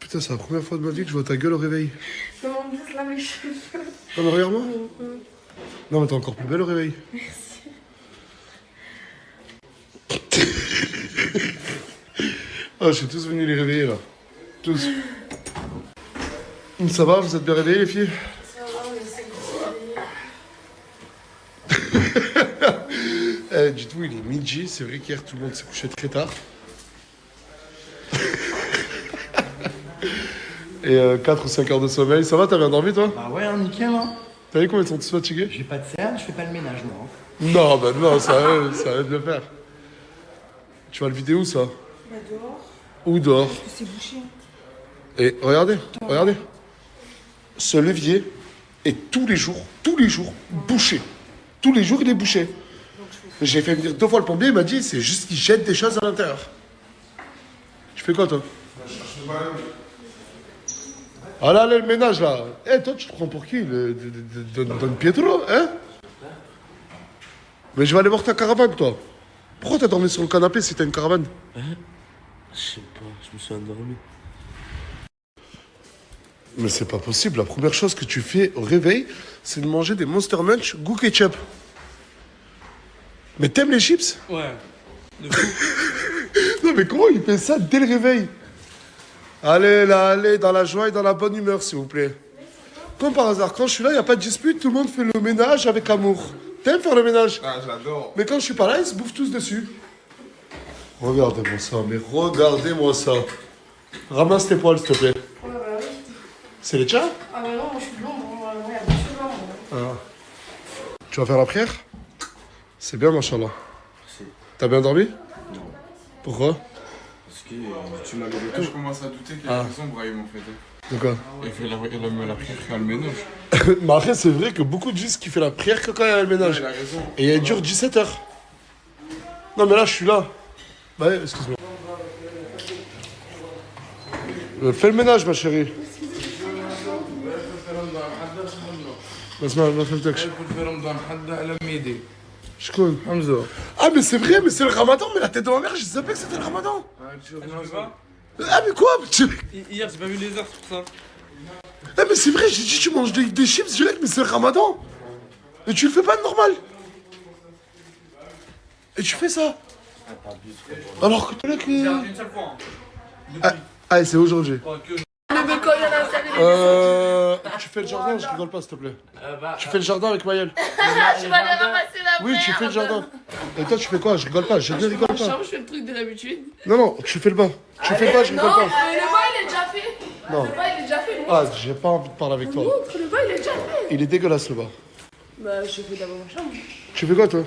Putain, c'est la première fois de ma vie que je vois ta gueule au réveil. Non, mais en plus, là, mes cheveux. Non, mais regarde-moi. Non, mais t'es encore plus belle au réveil. Merci. Ah, je suis tous venus les réveiller, là. Tous. Ça va, vous êtes bien réveillés, les filles? Ça va, on essaie de se réveiller. Du tout, il est midi. C'est vrai qu'hier, tout le monde s'est couché très tard. Et 4 ou 5 heures de sommeil. Ça va, t'as bien dormi, toi? Bah ouais, hein, nickel, hein. T'as vu combien ils sont tous fatigués? J'ai pas de cernes, je fais pas le ménage, moi. Non, bah non, ça arrête de le faire. Tu vas le vider où, ça? Bah, dehors. Où dehors? Parce que c'est bouché. Et regardez, regardez. Ce levier est tous les jours, bouché. Tous les jours, il est bouché. J'ai fait venir 2 fois le plombier, il m'a dit, c'est juste qu'il jette des choses à l'intérieur. Tu fais quoi, toi? Ah là, le ménage, là. Eh, toi, tu te prends pour qui? Don Pietro, hein? Mais je vais aller voir ta caravane, toi. Pourquoi t'as dormi sur le canapé si t'as une caravane? Je sais pas, je me suis endormi. Mais c'est pas possible. La première chose que tu fais au réveil, c'est de manger des Monster Munch goût ketchup. Mais t'aimes les chips? Ouais. De fou. Non, mais comment il fait ça dès le réveil? Allez, là, allez, dans la joie et dans la bonne humeur, s'il vous plaît. Comme par hasard, quand je suis là, il n'y a pas de dispute, tout le monde fait le ménage avec amour. T'aimes faire le ménage? Ah, j'adore. Mais quand je suis pas là, ils se bouffent tous dessus. Regardez-moi ça, mais regardez-moi ça. Ramasse tes poils, s'il te plaît. Ouais, bah oui. C'est les tiens? Ah, bah non, moi, je suis blonde. Moi, il y a pas de cheveux blancs. Ah. Tu vas faire la prière? C'est bien, machallah. T'as bien dormi? Non. Pourquoi? Parce que tu m'as levé Là, je commence à douter qu'il y a raison, Brahim, en fait. De quoi? Il fait la prière à le ménage. Mais après, c'est vrai que beaucoup disent qu'il fait la prière que quand il y a le ménage. Il a raison. Et elle dure 17 heures. Non, mais là, je suis là. Bah, excuse-moi. Fais le ménage, ma chérie. ما فهمتكش. شكون؟ Hamza. Ah, mais c'est vrai, mais c'est le ramadan, mais la tête de ma mère, je savais que c'était le ramadan. Ah, mais quoi? Hier, j'ai pas vu les heures, c'est pour ça. Ah, mais c'est vrai, j'ai dit tu manges des chips, je mais c'est le ramadan. Et tu le fais pas de normal. Et tu fais ça. Alors que tu l'as que. Une seule fois. Ah, c'est aujourd'hui. Le mec, quand il y en a installé. Tu fais le jardin, je rigole pas, s'il te plaît. Tu fais le jardin avec Maëlle. Je vais aller ramasser la Oui, tu fais le jardin. Et toi, tu fais quoi? Je rigole pas, je ne rigole pas. Je fais le truc de l'habitude. Non, non, tu fais le bas. Tu fais le bas, je rigole Non, pas. le bas, il est déjà fait. Non. Le bas, il est déjà fait. Ah, j'ai pas envie de parler avec toi. Montre, le bas, il est déjà fait. Il est dégueulasse, le bas. Bah, je fais d'abord ma chambre. Tu fais quoi, toi? Oh,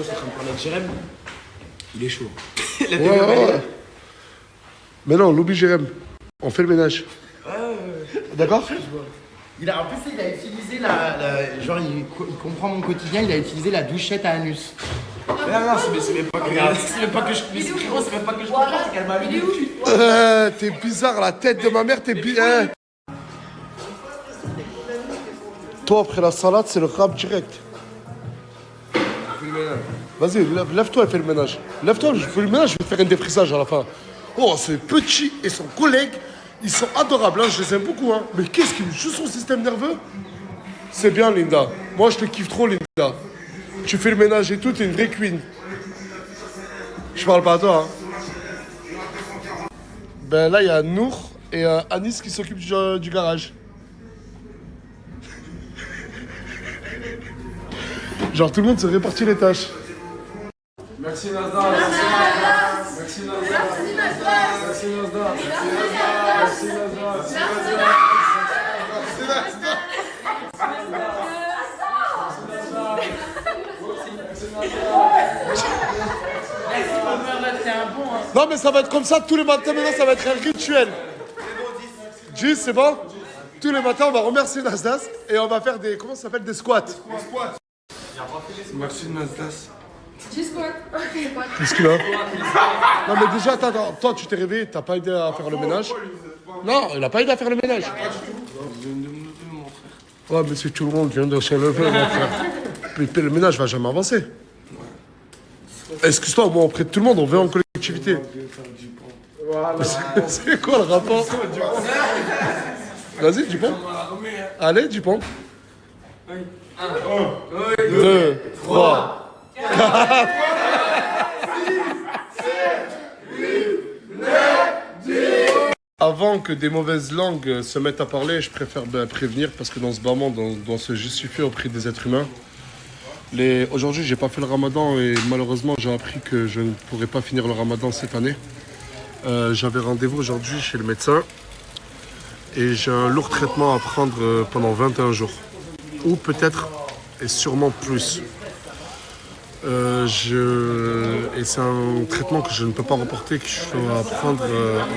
c'est en train de parler de Jérém. Il est chaud. Ouais. Mais non, l'oublie Jérém. On fait le ménage. D'accord? En plus, il a utilisé genre, il comprend mon quotidien, il a utilisé la douchette à anus. Non, c'est même pas que c'est même pas que je comprends, c'est qu'elle m'a mis. T'es bizarre, la tête de ma mère, t'es bizarre. Toi, après la salade, c'est le rap direct. Vas-y, lève-toi et fais le ménage. Lève-toi, je fais le ménage, je vais te faire un défrisage à la fin. Oh, ce petit et son collègue, ils sont adorables, hein, je les aime beaucoup. Hein. Mais qu'est-ce qui me joue son système nerveux? C'est bien, Linda. Moi, je te kiffe trop, Linda. Tu fais le ménage et tout, t'es une vraie queen. Je parle pas à toi. Hein. Ben là, il y a Nour et Anis qui s'occupent du garage. Genre, tout le monde se répartit les tâches. Merci, Nazda. Merci, Nazda. Merci, Nazda. Merci, Nazda. Non, mais ça va être comme ça tous les matins. Maintenant, ça va être un rituel. 10, c'est bon? Tous les matins, on va remercier Nasdaq et on va faire des. Comment ça s'appelle? Des squats. Merci, Nazda. Qu'est-ce qu'il a? Non, mais déjà, attends, toi, tu t'es réveillé, t'as pas aidé à faire le ménage? Non, il a pas aidé à faire le ménage. Ouais, mais si tout le monde vient de se lever, mon frère. Puis le ménage va jamais avancer. Excuse-toi, moi, auprès de tout le monde, on veut en collectivité. C'est quoi le rapport? Vas-y, du pont. Allez, du pont. 2, 3, 4. Avant que des mauvaises langues se mettent à parler, je préfère prévenir parce que dans ce bas monde, on doit se justifier auprès des êtres humains. Aujourd'hui, j'ai pas fait le ramadan et malheureusement, j'ai appris que je ne pourrais pas finir le ramadan cette année. J'avais rendez-vous aujourd'hui chez le médecin et j'ai un lourd traitement à prendre pendant 21 jours. Ou peut-être et sûrement plus. Et c'est un traitement que je ne peux pas reporter, que je dois prendre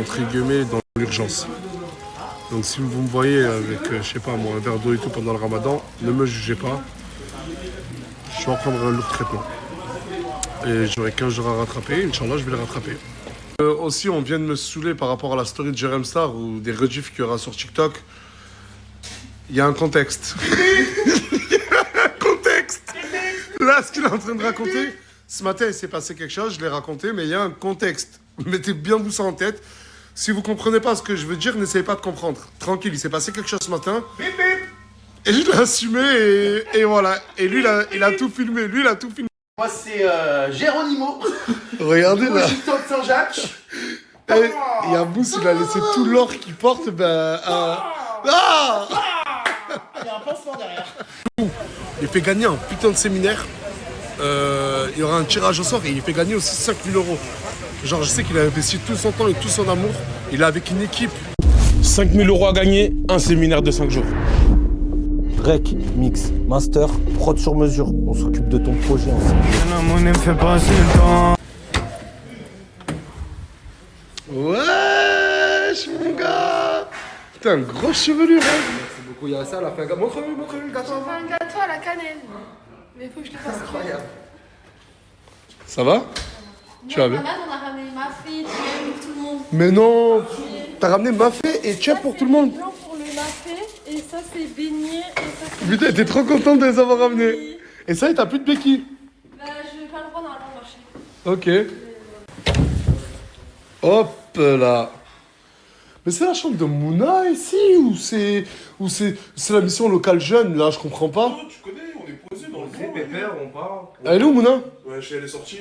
entre guillemets dans l'urgence. Donc si vous me voyez avec, je sais pas moi, un verre d'eau et tout pendant le ramadan, ne me jugez pas. Je vais prendre un lourd traitement. Et j'aurai 15 jours à rattraper, Inch'Allah, je vais les rattraper. Aussi, on vient de me saouler par rapport à la story de Jérém Star ou des rediffs qu'il y aura sur TikTok. Il y a un contexte. Là, ce qu'il est en train de raconter, ce matin, il s'est passé quelque chose, je l'ai raconté, mais il y a un contexte. Mettez bien vous ça en tête. Si vous comprenez pas ce que je veux dire, n'essayez pas de comprendre. Tranquille, il s'est passé quelque chose ce matin. Et je l'ai assumé et voilà. Et lui, il a tout filmé. Lui, il a tout filmé. Moi, c'est Géronimo. Regardez là. Gitan de Saint-Jacques. Et il y a Mousse, il a laissé tout l'or qu'il porte. Il y a un pansement derrière. Il fait gagner un putain de séminaire. Il y aura un tirage au sort et il fait gagner aussi 5000 €. Genre, je sais qu'il a investi tout son temps et tout son amour. Il est avec une équipe. 5000 € à gagner, un séminaire de 5 jours. Rec, mix, master, prod sur mesure. On s'occupe de ton projet ensemble. Wesh, mon gars. Putain, grosse chevelure, hein. Merci beaucoup. Il y a ça à la fin. Montre-lui le gâteau. On fait un gâteau à la cannelle. Mais faut que je le fasse. Incroyable. Ça va? Tu vas bien? Malade, on a ramené ma fille, tu pour tout le monde. Mais non. T'as ramené mafé et tchèp pour tout le monde. Blanc pour le mafé, et ça c'est beignet, et ça c'est... Putain, t'es trop contente de les avoir ramenés. Et ça, t'as plus de béquilles. Bah, je vais pas le prendre dans le marché. Ok. Hop là. Mais c'est la chambre de Mouna ici ou c'est la mission locale jeune là, je comprends pas. Tu connais, on est posé dans le fond. Pépère, on part. Elle est où Mouna? Ouais, elle est sortie.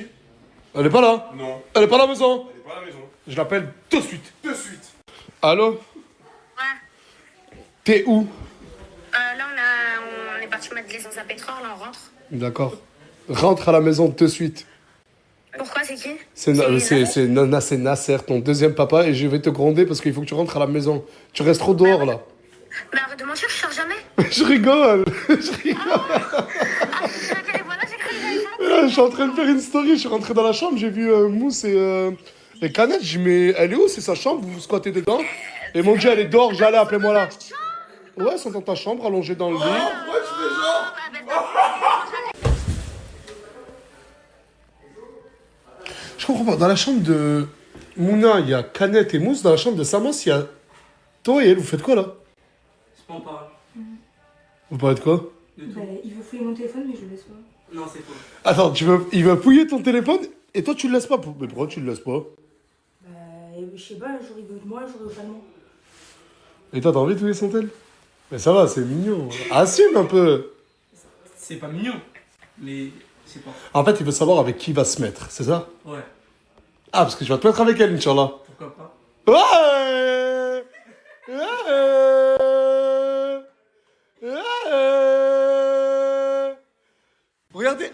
Elle est pas là. Non. Elle est pas à la maison. Elle est pas à la maison. Je l'appelle tout de suite. De suite. Allô? Ouais. T'es où? Là, on est parti mettre de l'essence à pétrole, là, on rentre. D'accord. Rentre à la maison tout de suite. Pourquoi, c'est qui? C'est Nasser, ton deuxième papa, et je vais te gronder parce qu'il faut que tu rentres à la maison. Tu restes trop dehors là. Mais arrête de mentir, je sors jamais. Je rigole. Je rigole. Voilà, j'ai cru que j'avais Je suis en train de faire une story, je suis rentré dans la chambre, j'ai vu Mousse et Canette, j'ai dit mais elle est où? C'est sa chambre, vous squattez dedans? Et ils m'ont dit elle est dehors, j'allais, appelez-moi là. Ouais, elles sont dans ta chambre, allongées dans le lit. Je comprends pas, dans la chambre de Mouna, il y a Canette et Mousse, dans la chambre de Samos, il y a toi et elle, vous faites quoi là? C'est pas en parle. Vous parlez de quoi? Il veut fouiller mon téléphone, mais je le laisse pas. Non, c'est faux. Attends, il va fouiller ton téléphone et toi tu le laisses pas? Mais pourquoi tu le laisses pas? Bah, je sais pas, un jour il veut de moi, un jour il veut pas de moi. Et toi, t'as envie de fouiller son tel? Mais ça va, c'est mignon. Assume un peu. C'est pas mignon, mais c'est pas. En fait, il veut savoir avec qui il va se mettre, c'est ça? Ouais, Ah, parce que tu vas te mettre avec elle, Inch'Allah. pourquoi pas. Ouais!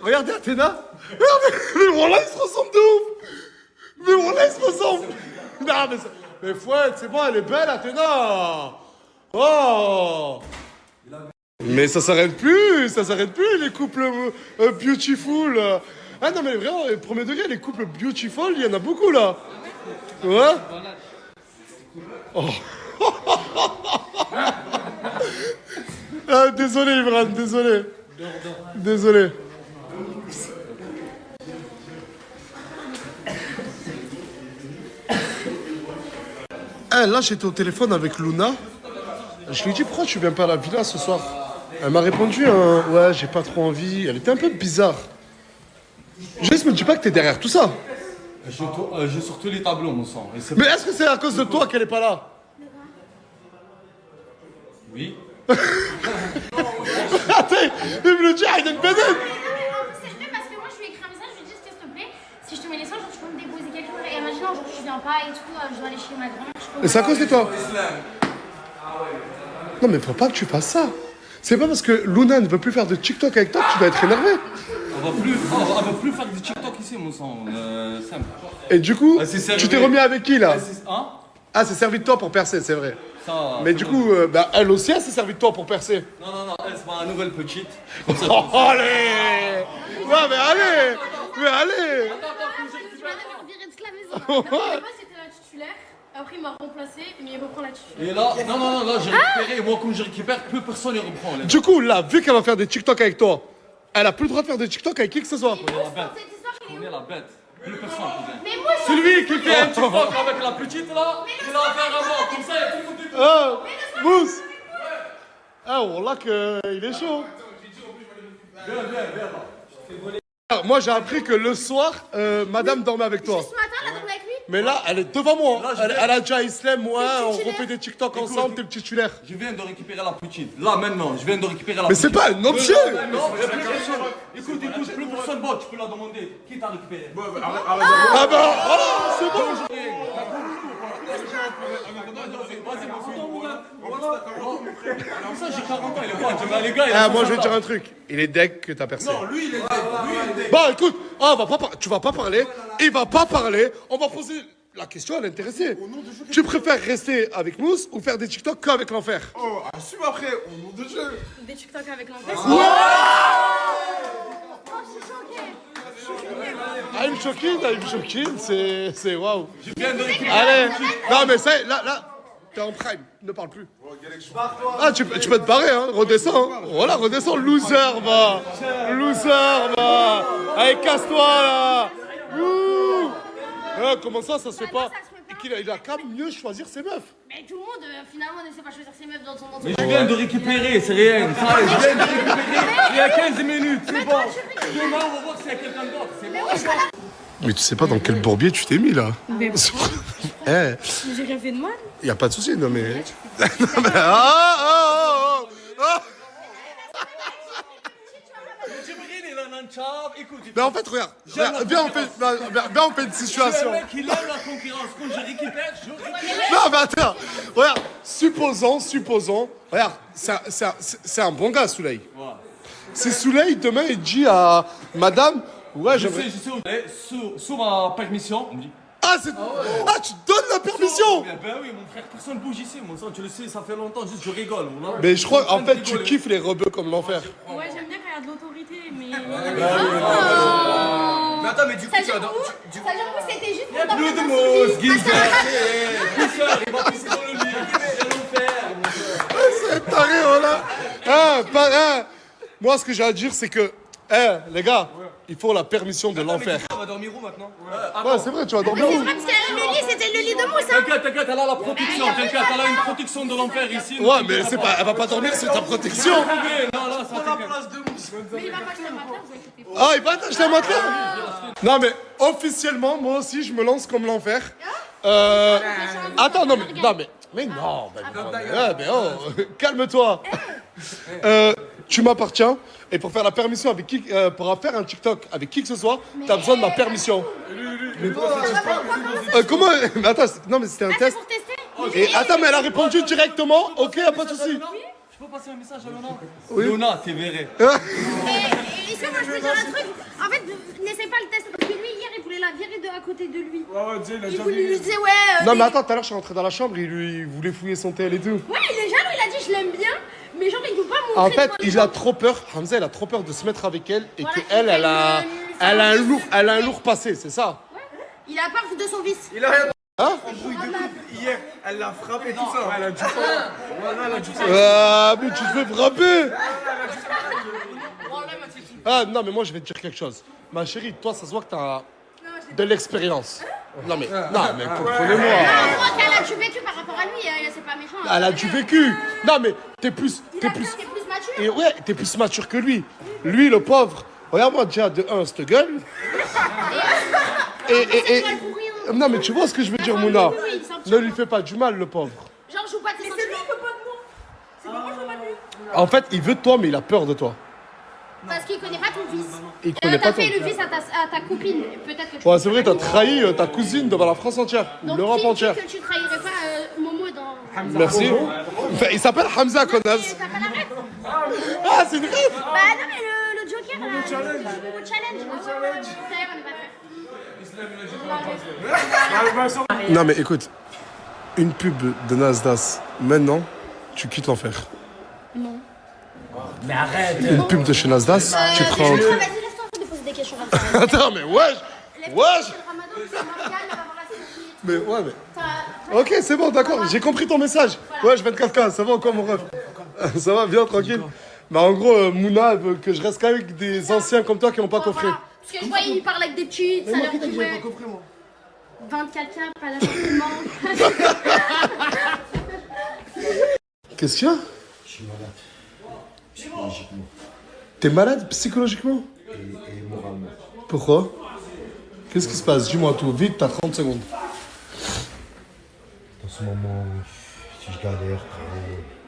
Regardez Athéna. Regardez, mais voilà, il se ressemble de ouf. Mais voilà, il se ressemble. Non, mais fouette, c'est bon, elle est belle, Athéna. Oh! Mais ça s'arrête plus, les couples beautiful. Ah non, mais vraiment, premier degré, les couples beautiful, il y en a beaucoup là. Ouais? Oh. Ah, désolé, Imran, désolé. Désolé. Eh, là, j'étais au téléphone avec Luna. Je lui ai dit, pourquoi tu viens pas à la villa ce soir? Elle m'a répondu, ouais, j'ai pas trop envie. Elle était un peu bizarre. Juste, me dis pas que t'es derrière tout ça. J'ai sur tous les tableaux, mon sang. Mais est-ce que c'est à cause de toi qu'elle est pas là? Oui. Attends, il me le dit, il donne C'est vrai parce que moi je lui ai écrit un message, je lui ai dit s'il te plaît, si je te mets les seins, genre tu peux me déposer quelque chose. Et imaginons aujourd'hui je viens pas et tout, je dois aller chez ma grand-mère. Et c'est à cause de toi? Non mais faut pas que tu fasses ça. C'est pas parce que Luna ne veut plus faire de TikTok avec toi que tu dois être énervé. On va plus faire du TikTok ici, mon sang. Simple. Et du coup, c'est tu t'es remis avec qui là? Hein? Ah, c'est servi de toi pour percer, c'est vrai. Ça, Mais du coup, elle aussi, elle s'est servi de toi pour percer. Non, elle, c'est ma nouvelle petite. Oh, allez! Non mais allez! Mais allez! Je m'avais fait virer de la maison. La première fois c'était la titulaire, après il m'a remplacé, mais il reprend la titulaire. Et là, non, j'ai récupéré. Et moi, comme je récupère, plus personne ne reprend. Les Du coup, là, vu qu'elle va faire des TikTok avec toi, elle a plus le droit de faire des TikTok avec qui que ce soit. Cette histoire, On est la bête. Plus personne, cousin. mais moi je Celui qui fait un TikTok avec la petite là, il va faire un mort. Comme ça, il y a tout le monde. Ah, Mousse! Ah, on l'a qu'il est chaud. Ah, moi, j'ai appris que le soir, madame dormait avec toi. ce matin elle a dormi avec lui. Mais là, elle est devant moi. Là, je Elle, vais- elle a déjà Islam, moi, on titulaire. refait des TikTok ensemble, t'es titulaire. Je viens de récupérer la petite. Là, maintenant, je viens de récupérer la Mais petite. c'est pas un objet! Non, il y a plus personne. Écoute, plus personne va, tu peux la demander. Qui t'a récupéré? Ah bah, voilà, c'est bon! Vas-y, mon ça, j'ai 40 ans, il est bon. Les gars, Ah, moi, je vais te dire un truc. Il est deck que t'as percé. Non, lui, il est deck. Bon, écoute, tu vas pas parler, il va pas parler, on va poser la question à l'intéressé. Tu préfères rester avec Mousse ou faire des TikTok qu'avec l'enfer? Oh, assume après, au nom de Dieu. Des TikTok avec l'enfant. I'm shocking, c'est waouh. Je viens de récupérer. Allez, non mais ça, là, t'es en prime, ne parle plus. Ah, tu peux te barrer, hein, redescends. Hein. Voilà, redescends, loser, va. Allez, casse-toi, là. Ouh. Comment ça se fait pas? Il a quand même mieux choisir ses meufs. Mais tout le monde finalement ne sait pas choisir ses meufs dans son Mais entourage. je viens de récupérer, c'est rien. Ça, je viens de récupérer il y a 15 minutes, c'est bon. Demain, on va voir s'il y a quelqu'un d'autre, c'est bon. Mais tu sais pas dans quel bourbier tu t'es mis, là. Eh, J'ai rien fait de mal. y a pas de souci, non mais... Jibril, il en a un tchab, écoute. Mais en fait, regarde, viens, on fait une situation. Le mec, il aime la concurrence. Quand je récupère, je récupère. Non, mais attends, regarde, supposons, regarde, c'est un bon gars, Souley. C'est Souley, demain, il dit à madame, ouais, Je j'aimerais... sais, sous ma permission, on me dit. Ah, tu donnes la permission. Ben oui, mon frère, personne bouge ici, mon sang, tu le sais, ça fait longtemps, juste je rigole. Voilà. Mais je crois, en fait, tu kiffes les rebeux comme l'enfer. Ouais, j'aime bien quand il y a de l'autorité, mais. Mais attends, mais du coup, Ça tu veut vas dire dans. où Ça veut dire où c'était juste Il y a pour plus de dormir mots, dans son lit. Pousseur, il va pisser dans le lit, il va l'enfer. C'est taré, voilà. Moi, ce que j'ai à dire, c'est que, les gars, il faut la permission de l'enfer. On va dormir où maintenant? Ouais, c'est vrai, tu vas dormir C'est où? vrai parce que le lit c'était le lit de mousse. Hein. T'inquiète, elle a la protection, t'inquiète, elle a une protection de l'enfer ici. Ouais, mais c'est pas, elle va pas dormir, c'est ta protection. Non, là, ça t'inquiète. Mais il va pas acheter un matelas, vous inquiétez pas. Ah, il va t'acheter un matelas? Non, mais officiellement, moi aussi, je me lance comme l'enfer. Attends, non, mais non, mais oh, calme-toi. Tu m'appartiens, et pour faire la permission avec qui, pour faire un TikTok avec qui que ce soit, t'as besoin de ma permission. Comment? Mais attends, non, mais c'était un test. Pour tester. Et attends, mais elle a répondu directement. Ok, y a pas de souci. Je peux passer un message à Luna? Oui. Luna, t'es verré. Et ça, moi je peux dire un truc. En fait, n'essaie pas le test parce que lui hier il voulait la virer de à côté de lui. Il lui disait ouais. Non, mais attends, tout à l'heure, je suis rentré dans la chambre, il voulait fouiller son tel et tout. Ouais, il est jaloux, il a dit je l'aime bien, mais genre il veut pas montrer. En fait, devant il les a gens. trop peur, Hamza, il a trop peur de se mettre avec elle et Voilà, qu'elle, elle a un lourd passé, c'est ça? Il a peur de son vice. Il a rien. Hein? Hier, elle l'a frappé, tout ça. Elle a du Ah, mais tu te fais frapper! Ah, non, mais moi, je vais te dire quelque chose. Ma chérie, toi, ça se voit que t'as de l'expérience. Non, mais comprenez-moi. Je crois qu'elle a du vécu par rapport à lui, c'est pas méchant. Elle a du vécu. Non, mais t'es plus mature. et ouais, t'es plus mature que lui. Lui, le pauvre, regarde-moi déjà de un, cette gueule. et- Non, mais tu vois ce que je veux dire, Mouna. Oui, il s'en Ne lui fais pas du mal, le pauvre. Genre, joue pas tes sentiments. En fait, il veut de toi, mais il a peur de toi. Parce qu'il connaît pas ton fils. Il connaît pas T'as ton fait le fils à ta copine. Peut-être que tu. Ouais, c'est vrai, t'as trahi ta cousine devant la France entière, Donc, l'Europe qui entière. dit que tu trahirais pas Momo dans. Merci. Enfin, il s'appelle Hamza, connasse. T'as pas la ref? Ah, c'est une rêve. Bah non, mais le Joker. Le challenge. Ah ouais, d'ailleurs, on est pas fait. Non, mais écoute, une pub de Nasdaq, maintenant, tu quittes l'enfer. Mais arrête. Une pub de chez Nasdaq, tu prends. Vas-y, laisse-toi de poser des questions comme ça. Attends, mais wesh. Wesh. C'est le ramadan, c'est Morgane, elle va voir la série. Mais ouais, mais. T'as- Ok, c'est bon, d'accord, j'ai compris ton message. Ouais, je 24K, ça va encore, mon ref. Ça va, bien, tranquille. Bah, en gros, Mouna, elle veut que je reste qu'avec des anciens comme toi qui n'ont pas coffré. Voilà. Parce que je vois, il parle avec des petits, ça leur dit ouais. 24K, pas d'appartement. Qu'est-ce qu'il y a? Je suis malade. Psychologiquement. T'es malade psychologiquement? Et moralement. Pourquoi? Qu'est-ce qui se passe? Dis-moi tout, vite, t'as 30 secondes. Dans ce moment, si je galère,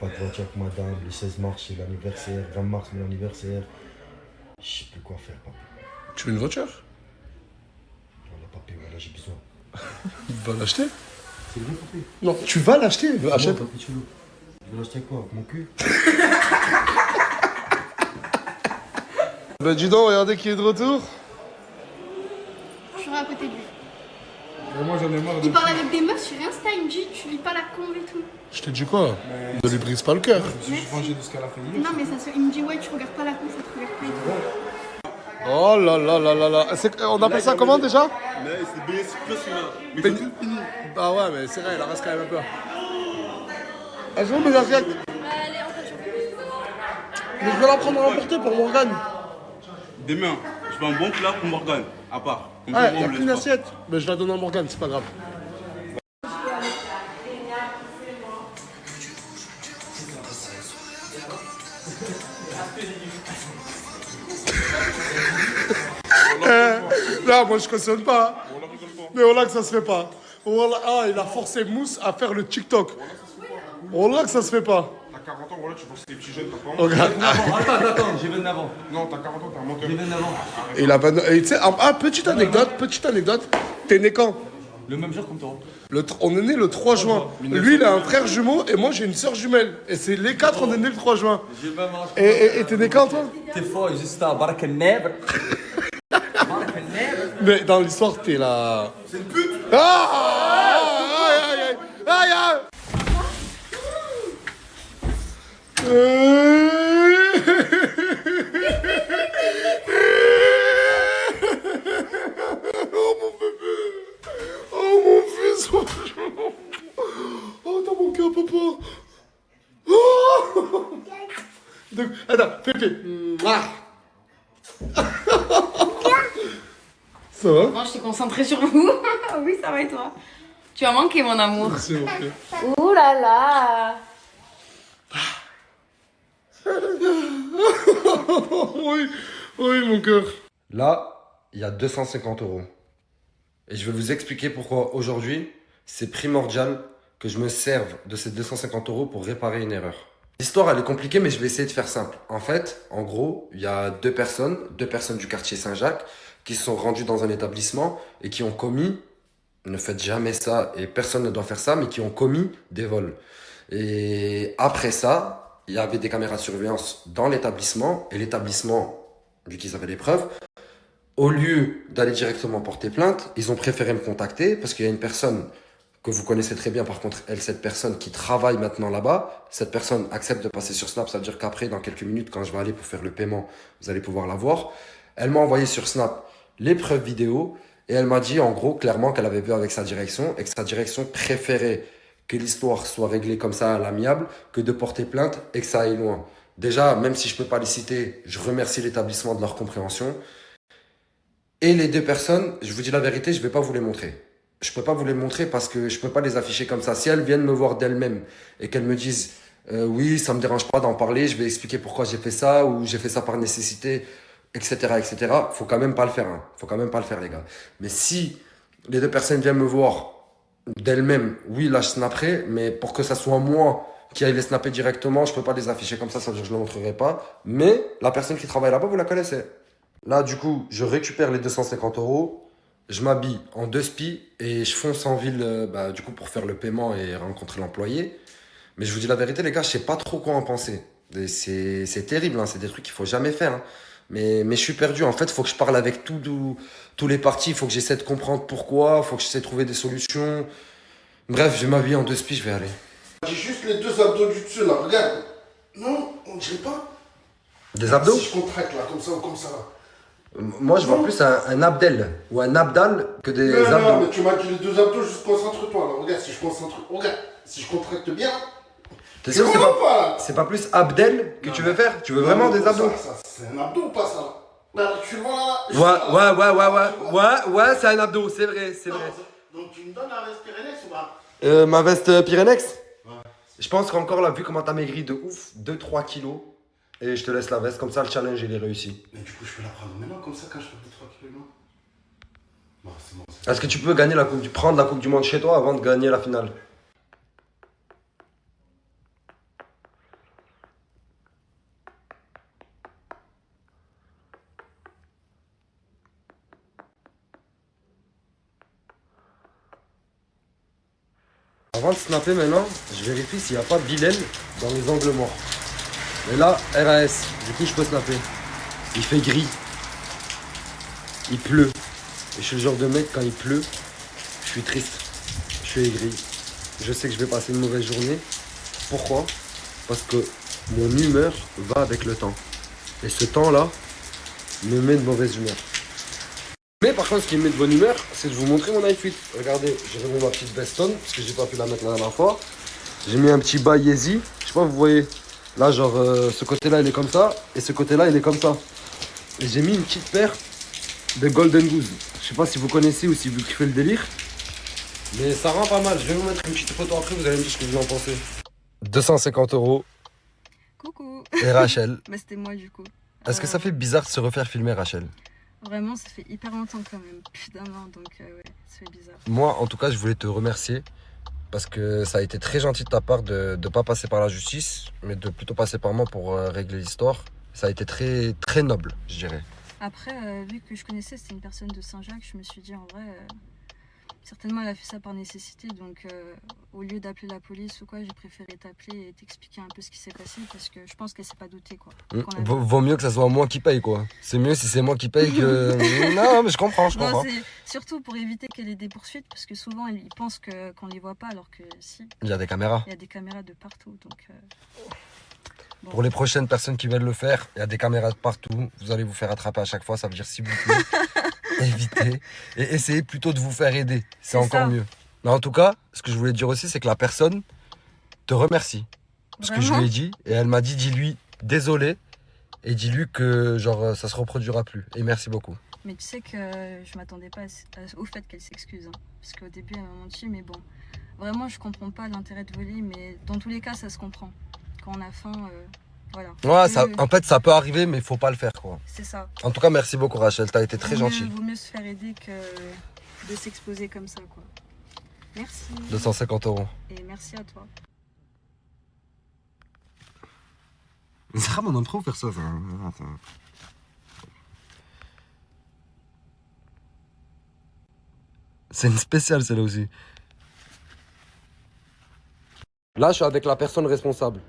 pas de voiture pour madame, le 16 mars c'est l'anniversaire, 20 mars c'est l'anniversaire. Je sais plus quoi faire, papa. Tu veux une voiture? Voilà, papi, voilà, j'ai besoin. Va l'acheter? C'est vrai, papi? Non, tu vas l'acheter, achète. Non, papi, tu veux. Je vais l'acheter quoi? Mon cul? Bah dis donc, regardez qui est de retour. Je serai à côté de lui. Moi j'en ai marre de. Il parle avec des meufs sur Insta, il me dit tu lis pas la con et tout. Je t'ai dit quoi? Ne lui brise pas le cœur. Je suis vengé de ce qu'elle a fait hier. Non mais ça se... il me dit ouais tu regardes pas la con, ça te regarde pas et tout. Oh là là là là là. On appelle ça comment déjà? Mais c'est bien, c'est plus là. Mais Ben- c'est tout fini. Bah ouais, mais c'est vrai, il en reste quand même un peu. Elles sont mes assiettes. Allez, on fait chauffer. Mais je vais la prendre à emporter pour Morgane. Demain, je fais un bon plat pour Morgane, à part. Comme Ah, ça, il moi, n'y a on me qu'une laisse pas. assiette. Mais je la donne à Morgane, c'est pas grave. Là, moi je cautionne pas. Mais voilà que ça se fait pas. Voilà, ah, il a forcé Mousse à faire le TikTok. Voilà que ça se fait pas. T'as 40 ans, voilà, tu penses que t'es petit jeune, t'as pas honte. Regarde. Attends, j'ai 29 ans. Non, t'as 40 ans, t'es un menteur. J'ai 29 ans. Et il a 29 et tu sais, petite anecdote. T'es né quand? Le même jour comme toi. On est né le 3 juin. Lui, il a un frère jumeau et moi, j'ai une sœur jumelle. Et c'est les quatre, on est né le 3 juin. Et t'es né quand, toi? T'es fort, juste à Barak el-Neb. Mais dans l'histoire, t'es là. C'est une pute! Ah! Aïe, aïe, aïe! Aïe, Oh mon bébé! Oh mon fils! Oh, dans mon cœur, papa! Oh! Attends, Pépé! Ça va? Non, je suis concentrée sur vous. Oui, ça va et toi? Tu as manqué, mon amour. Merci, mon frère. Ouh là là. Oui, oui, mon cœur. Là, il y a 250 €. Et je vais vous expliquer pourquoi aujourd'hui, c'est primordial que je me serve de ces 250 € pour réparer une erreur. L'histoire, elle est compliquée, mais je vais essayer de faire simple. En fait, en gros, il y a deux personnes du quartier Saint-Jacques, qui se sont rendues dans un établissement et qui ont commis, ne faites jamais ça, et personne ne doit faire ça, mais qui ont commis des vols. Et après ça, il y avait des caméras de surveillance dans l'établissement, et l'établissement, vu qu'ils avaient les preuves, au lieu d'aller directement porter plainte, ils ont préféré me contacter parce qu'il y a une personne que vous connaissez très bien, par contre, cette personne qui travaille maintenant là-bas, cette personne accepte de passer sur Snap, ça veut dire qu'après, dans quelques minutes, quand je vais aller pour faire le paiement, vous allez pouvoir la voir. Elle m'a envoyé sur Snap les preuves vidéo et elle m'a dit en gros clairement qu'elle avait vu avec sa direction et que sa direction préférait que l'histoire soit réglée comme ça à l'amiable que de porter plainte et que ça aille loin. Déjà, même si je peux pas les citer, je remercie l'établissement de leur compréhension. Et les deux personnes, je vous dis la vérité, je vais pas vous les montrer. Je peux pas vous les montrer parce que je peux pas les afficher comme ça. Si elles viennent me voir d'elles-mêmes et qu'elles me disent oui, ça me dérange pas d'en parler, je vais expliquer pourquoi j'ai fait ça ou j'ai fait ça par nécessité, etc., etc. Faut quand même pas le faire, hein. Faut quand même pas le faire, les gars. Mais si les deux personnes viennent me voir d'elles-mêmes, oui, là je snapperai, mais pour que ça soit moi qui aille les snapper directement, je peux pas les afficher comme ça veut dire que je ne le montrerai pas. Mais la personne qui travaille là-bas, vous la connaissez. Là, du coup, je récupère les 250 €, je m'habille en 2 spi et je fonce en ville du coup, pour faire le paiement et rencontrer l'employé. Mais je vous dis la vérité, les gars, je sais pas trop quoi en penser. C'est terrible, hein, c'est des trucs qu'il faut jamais faire. Hein. Mais je suis perdu. En fait, il faut que je parle avec tous les partis. Il faut que j'essaie de comprendre pourquoi. Il faut que j'essaie de trouver des solutions. Bref, je vais m'habiller en 2 spi, je vais aller. J'ai juste les 2 abdos du dessus là, regarde. Non, on dirait pas. Des abdos? Si je contracte là, comme ça ou comme ça là. Moi, je vois plus un abdel ou un abdal que des abdos. Non, mais tu m'as dit les 2 abdos, juste concentre-toi là. Regarde, si je concentre. Regarde, si je contracte bien. T'es sûr que c'est pas plus abdel que tu veux faire? Tu veux vraiment des abdos? C'est un abdo ou pas ça là? Tu le vois là? Ouais, c'est un abdo, c'est vrai, c'est vrai. Donc tu me donnes la veste Pyrénex ou pas? Ma veste Pyrénex? Ouais. Je pense qu'encore là, vu comment t'as maigri de ouf, 2-3 kilos, et je te laisse la veste, comme ça le challenge il est réussi. Mais du coup, je peux la prendre maintenant, comme ça, quand je fais 2-3 kilos, non? Bon, c'est bon. Est-ce que tu peux gagner prendre la Coupe du Monde chez toi avant de gagner la finale? Avant de snapper maintenant, je vérifie s'il n'y a pas Bilal dans les angles morts. Et là, RAS, du coup je peux snapper. Il fait gris. Il pleut. Et je suis le genre de mec, quand il pleut, je suis triste. Je suis aigri. Je sais que je vais passer une mauvaise journée. Pourquoi? Parce que mon humeur va avec le temps. Et ce temps-là me met de mauvaise humeur. Mais par contre, ce qui me met de bonne humeur, c'est de vous montrer mon outfit. Regardez, j'ai remis ma petite vestonne, parce que j'ai pas pu la mettre la dernière fois. J'ai mis un petit bas Yeezy. Je sais pas, vous voyez. Là, genre, ce côté-là, il est comme ça. Et ce côté-là, il est comme ça. Et j'ai mis une petite paire de Golden Goose. Je sais pas si vous connaissez ou si vous kiffez le délire. Mais ça rend pas mal. Je vais vous mettre une petite photo après, vous allez me dire ce que vous en pensez. 250 €. Coucou. Et Rachel. Bah, c'était moi du coup. Est-ce que ça fait bizarre de se refaire filmer, Rachel? Vraiment, ça fait hyper longtemps quand même. Putain, donc ouais, ça fait bizarre. Moi, en tout cas, je voulais te remercier. Parce que ça a été très gentil de ta part de ne pas passer par la justice, mais de plutôt passer par moi pour régler l'histoire. Ça a été très, très noble, je dirais. Après, vu que je connaissais, c'était une personne de Saint-Jacques, je me suis dit en vrai, certainement elle a fait ça par nécessité. Donc au lieu d'appeler la police ou quoi, j'ai préféré t'appeler et t'expliquer un peu ce qui s'est passé parce que je pense qu'elle s'est pas doutée quoi. Vaut mieux que ça soit moi qui paye quoi. C'est mieux si c'est moi qui paye que... Non mais je comprends, je comprends. C'est surtout pour éviter qu'elle ait des poursuites parce que souvent ils pensent qu'on les voit pas alors que si. Il y a des caméras. Il y a des caméras de partout donc... Bon. Pour les prochaines personnes qui veulent le faire, il y a des caméras de partout. Vous allez vous faire attraper à chaque fois, ça veut dire s'il vous plaît, évitez. Et essayez plutôt de vous faire aider, c'est encore mieux. Mais en tout cas, ce que je voulais dire aussi, c'est que la personne te remercie. Parce que je lui ai dit, et elle m'a dit, dis-lui désolé, et dis-lui que genre ça se reproduira plus. Et merci beaucoup. Mais tu sais que je m'attendais pas au fait qu'elle s'excuse. Hein. Parce qu'au début, elle m'a menti, mais bon. Vraiment, je comprends pas l'intérêt de voler, mais dans tous les cas, ça se comprend. Quand on a faim, voilà. Ouais, ça, en fait, ça peut arriver, mais il faut pas le faire, quoi. C'est ça. En tout cas, merci beaucoup, Rachel. T'as été très gentille. Vaut mieux se faire aider que de s'exposer comme ça, quoi. Merci. 250 €. Et merci à toi. C'est vraiment on aime trop faire ça. C'est une spéciale, celle-là aussi. Là, je suis avec la personne responsable.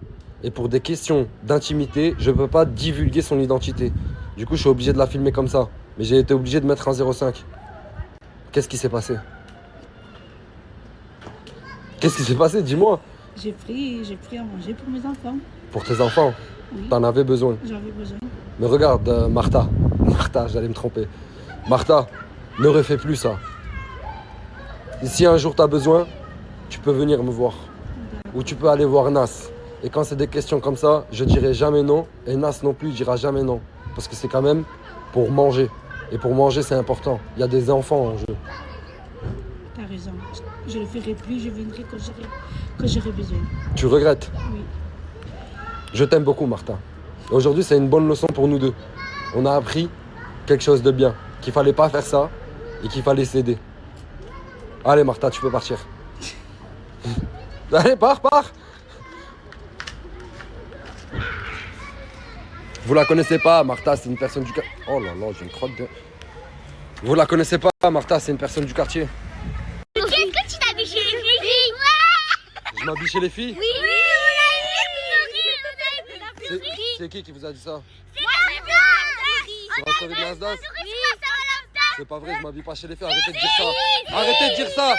Et pour des questions d'intimité, je ne peux pas divulguer son identité. Du coup, je suis obligé de la filmer comme ça. Mais j'ai été obligé de mettre un 05. Qu'est-ce qui s'est passé? Qu'est-ce qui s'est passé? Dis-moi. J'ai pris à manger pour mes enfants. Pour tes enfants? Oui. T'en avais besoin? J'en avais besoin. Mais regarde, Martha. Martha, j'allais me tromper. Martha, ne refais plus ça. Et si un jour t'as besoin, tu peux venir me voir. Ou tu peux aller voir Nas. Et quand c'est des questions comme ça, je dirai jamais non. Et Nas non plus, il dira jamais non. Parce que c'est quand même pour manger. Et pour manger, c'est important. Il y a des enfants en jeu. T'as raison. Je le ferai plus, je viendrai quand j'aurai besoin. Tu regrettes? Oui. Je t'aime beaucoup, Martin. Aujourd'hui, c'est une bonne leçon pour nous deux. On a appris quelque chose de bien. Qu'il fallait pas faire ça et qu'il fallait s'aider. Allez, Martha, tu peux partir. Allez, pars. Vous la connaissez pas, Martha, c'est une personne du quartier. Oh là là, j'ai une crotte de... Vous la connaissez pas, Martha, c'est une personne du quartier. Est-ce que tu t'habilles chez les filles? Je m'habille chez les filles? Oui, C'est qui vous a dit ça? c'est C'est la story de Nasdaq? C'est pas vrai, je m'habille pas chez les filles, arrêtez de dire ça. Arrêtez de dire ça.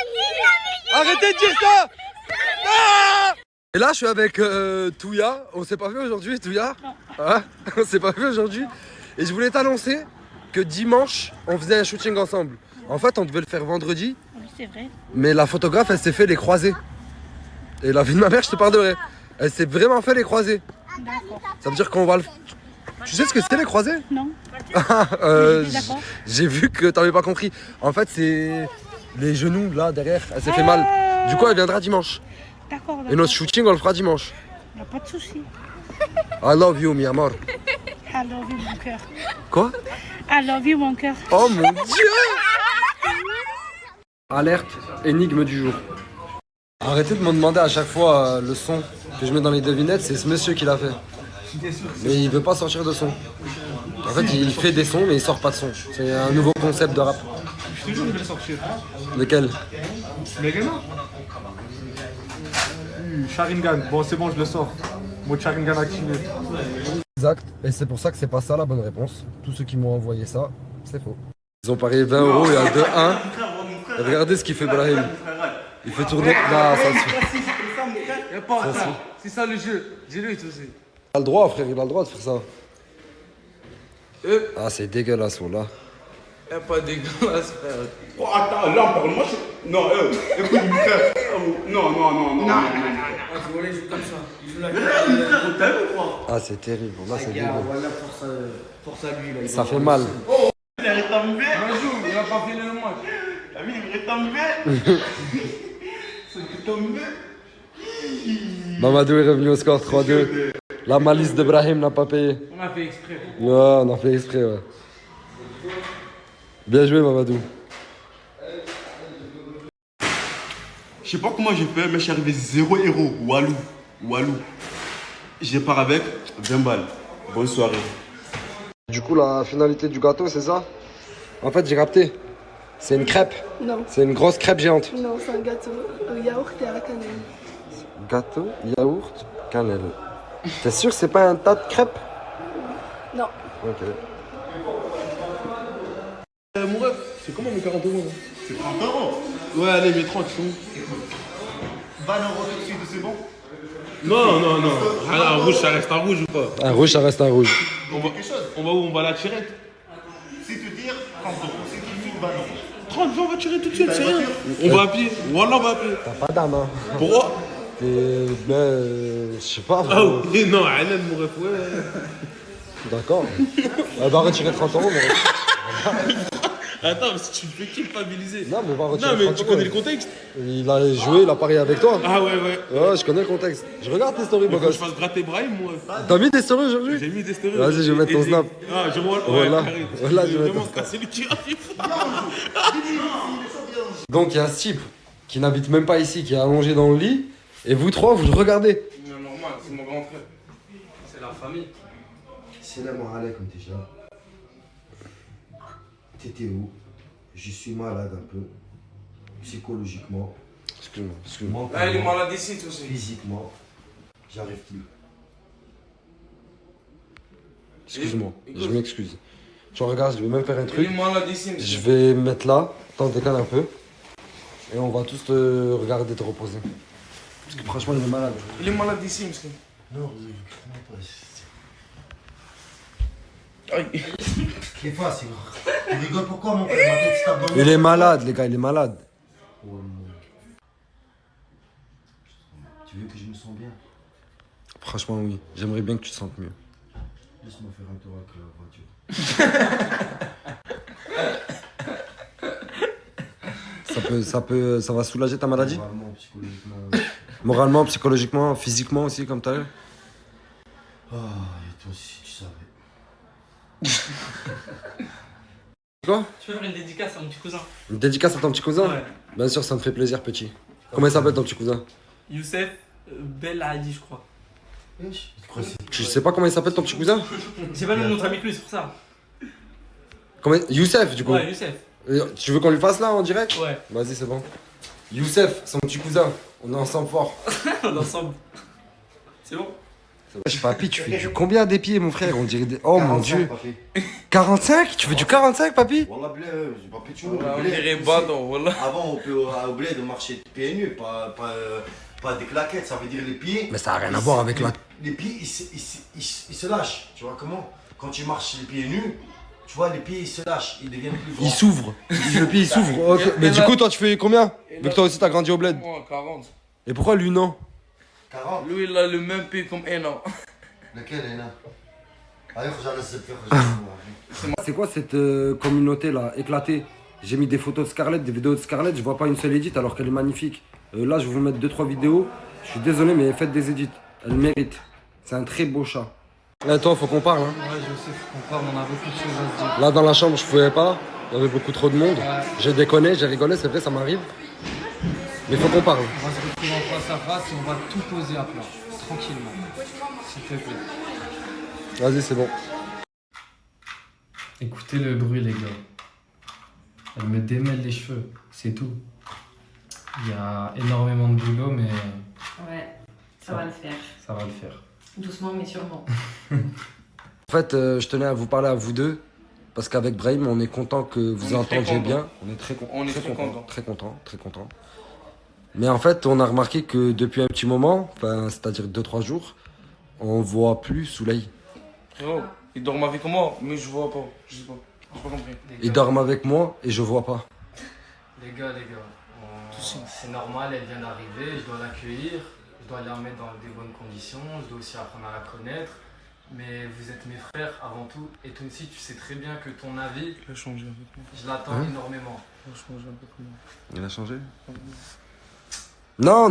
Arrêtez de dire ça. Ah! Et là, je suis avec Touya. On s'est pas vu aujourd'hui, Touya? Hein? On s'est pas vu aujourd'hui. Et je voulais t'annoncer que dimanche, on faisait un shooting ensemble. En fait, on devait le faire vendredi. Oui, c'est vrai. Mais la photographe, elle s'est fait les croisés. Et la vie de ma mère, je te parle de vrai. Elle s'est vraiment fait les croisés. D'accord. Ça veut dire qu'on va le... Tu sais ce que c'est les croisés? Non. D'accord. J'ai vu que t'avais pas compris. En fait, c'est les genoux là derrière. Elle s'est fait mal. Du coup, elle viendra dimanche. D'accord. Et notre shooting, on le fera dimanche. Il n'y a pas de souci. I love you, mi amor. I love you, mon cœur. Quoi? I love you, mon cœur. Oh mon Dieu! Alerte, énigme du jour. Arrêtez de me demander à chaque fois le son que je mets dans les devinettes, c'est ce monsieur qui l'a fait. Mais il veut pas sortir de son. En fait, il fait des sons, mais il sort pas de son. C'est un nouveau concept de rap. Je te jure, je vais le sortir. Lequel? Mais également. Sharingan. Bon, c'est bon, je le sors. Mon Sharingan activé. Exact. Et c'est pour ça que c'est pas ça la bonne réponse. Tous ceux qui m'ont envoyé ça, c'est faux. Ils ont parié 20 € et à 2-1. Regardez ce qu'il fait Brahim. Il fait tourner. Non, ça suffit. C'est ça le jeu. Dis-le tout aussi. Il a le droit, frère, il a le droit de faire ça. Ah, c'est dégueulasse, là. Pas dégueulasse, frère. Oh, attends, là, parle-moi. Non, écoute, frère. Non. Tu vois, il joue comme ça. Il joue la Ah, c'est terrible. Là, c'est dégueulasse. Voilà, force à lui. Là, Ça fait mal. Oh, il est retombé. Il a pas fait le match. Ah oui, il est retombé. C'est tombé. Mamadou est revenu au score 3-2. La malice de Brahim n'a pas payé. On a fait exprès. Ouais, on a fait exprès, ouais. Bien joué, Mamadou. Je sais pas comment j'ai fait, mais je suis arrivé 0 héros. Walou. Je pars avec 20 balles. Bonne soirée. Du coup, la finalité du gâteau, c'est ça? En fait, j'ai capté. C'est une crêpe. Non. C'est une grosse crêpe géante. Non, c'est un gâteau au yaourt et à la cannelle. Gâteau, yaourt, cannelle. T'es sûr que c'est pas un tas de crêpes? Non. Ok. Mon ref, c'est comment mon 40 €? C'est 30 €. Ouais, allez, mes 30 sont. 20 € tout de suite, c'est bon? Non. Un rouge, ça reste un rouge ou pas? Un rouge, ça reste un rouge. On va où? On va à la tirette. C'est te dire 30 €. C'est tout de suite 20 €. 30, on va tirer tout de suite, c'est rien. On va à pied. Wallah, on va à pied. T'as pas d'âme, hein? Pourquoi? Je sais pas. Ah oui, non, Alan, mon ref, ouais. D'accord. Elle va retirer 30 €, mon ref. Attends, mais si tu me fais culpabiliser. Non, mais va retirer Non, mais 30 tu €. connais le contexte? Il a joué, il a parié avec toi. Ah ouais. Ouais, je connais le contexte. Je regarde tes stories, Il mon faut que je gosse. fasse gratter Brahim, moi. T'as mis des stories aujourd'hui? J'ai mis des stories. Vas-y, je vais mettre ton Et snap. Ah, je vois. Voilà. Ouais, Voilà, je vais mettre ton Ah, c'est lui qui a fait. Donc, il y a ce type qui n'habite même pas ici, qui est allongé dans le lit. Et vous trois, vous le regardez. Non, normal, c'est mon grand frère. C'est la famille. Salam alaikum déjà. T'étais où? Je suis malade un peu. Psychologiquement. Excuse-moi. Ah, il est malade ici, tout aussi. Physiquement. J'arrive plus. Excuse-moi, je m'excuse. Tu regardes, je vais même faire un truc. Il est malade ici, monsieur. Je vais me mettre là, t'en décale un peu. Et on va tous te regarder te reposer. Parce que franchement, il est malade. Il est malade ici, monsieur. Non, Qu'est-ce que tu rigoles pourquoi, mon frère? Ma tête se tape dans le Il est malade, les gars, il est malade. Tu veux que je me sente bien? Franchement, oui. J'aimerais bien que tu te sentes mieux. Laisse-moi faire un tour avec la voiture. Ça va soulager ta maladie? Moralement, psychologiquement. Moralement, psychologiquement, physiquement aussi, comme t'as eu? Ah, et toi aussi, tu savais. Quoi? Tu peux faire une dédicace à mon petit cousin. Une dédicace à ton petit cousin? Ouais. Bien sûr, ça me fait plaisir, petit. Comment il s'appelle ton petit cousin? Youssef Belhadi, je crois. Tu sais pas comment il s'appelle ton petit cousin? J'ai pas le même nom de famille que lui, c'est pour ça. Comment... Youssef, du coup? Ouais, Youssef. Tu veux qu'on lui fasse là en direct? Ouais. Vas-y, c'est bon. Youssef, son petit cousin. On est ensemble fort. On est ensemble. C'est bon? Wesh, papy, tu fais du combien des pieds, mon frère? On dirait des... Oh mon dieu. 45? Tu fais du 45, papy? Wallah, blé, papy, tu On dirait bâton, voilà. Avant, on peut au blé de marcher de pieds nus, pas des claquettes, ça veut dire les pieds. Mais ça a rien à voir avec la... Les pieds, ils se lâchent, tu vois comment? Quand tu marches les pieds nus, tu vois, les pieds ils se lâchent, ils deviennent plus grands. Il s'ouvre. Le pied, il s'ouvre. Ok. Mais du coup, toi, tu fais combien? Vu que toi aussi, t'as grandi au bled. Moi, 40. Et pourquoi lui, non? 40. Lui, il a le même pied comme Ena. Lequel, Ena? Allez, C'est quoi cette communauté là, éclatée? J'ai mis des photos de Scarlett, des vidéos de Scarlett, je vois pas une seule edit alors qu'elle est magnifique. Là, je vais vous mettre 2-3 vidéos. Je suis désolé, mais faites des edits. Elle mérite. C'est un très beau chat. Là, toi, faut qu'on parle. Hein. Ouais, je sais, faut qu'on parle, on a beaucoup de choses à se dire. Là, dans la chambre, je pouvais pas. Il y avait beaucoup trop de monde. Ouais. J'ai déconné, j'ai rigolé, c'est vrai, ça m'arrive. Mais faut qu'on parle. On va se retrouver en face à face et on va tout poser à plat. Tranquillement. S'il te plaît. Vas-y, c'est bon. Écoutez le bruit, les gars. Elle me démêle les cheveux, c'est tout. Il y a énormément de boulot, mais... Ouais, ça va le faire. Ça va le faire. Doucement, mais sûrement. En fait, je tenais à vous parler à vous deux. Parce qu'avec Brahim, on est content que vous entendiez bien. On est très content. Très content. Mais en fait, on a remarqué que depuis un petit moment, enfin, c'est-à-dire 2-3 jours, on voit plus Souley. Frérot, il dorment avec moi, mais je vois pas. Je sais pas. J'ai pas compris. Ils dorment avec moi et je vois pas. Les gars, c'est normal, elle vient d'arriver, je dois l'accueillir, je dois la mettre dans des bonnes conditions, je dois aussi apprendre à la connaître. Mais vous êtes mes frères avant tout, et toi aussi tu sais très bien que ton avis, Il a changé un peu. je l'attends énormément. Il a changé un peu plus. Il a changé? Non,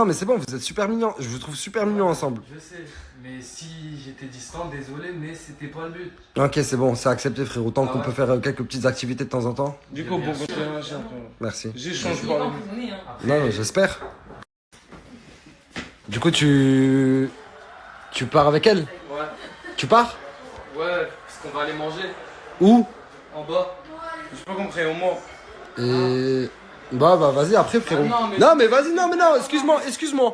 mais c'est bon, vous êtes super mignons. Je vous trouve super mignons ensemble. Je sais, mais si j'étais distant, désolé, mais c'était pas le but. Ok, c'est bon, c'est accepté, frérot. Tant qu'on peut faire quelques petites activités de temps en temps. Du coup, bon continuation. Merci. J'échange pas. Non, j'espère. Du coup, tu pars avec elle? Ouais. Tu pars? Ouais, parce qu'on va aller manger. Où? En bas. J'ai pas compris, au moins. Et... Bah, vas-y, après, frérot. non, mais vas-y, non, excuse-moi.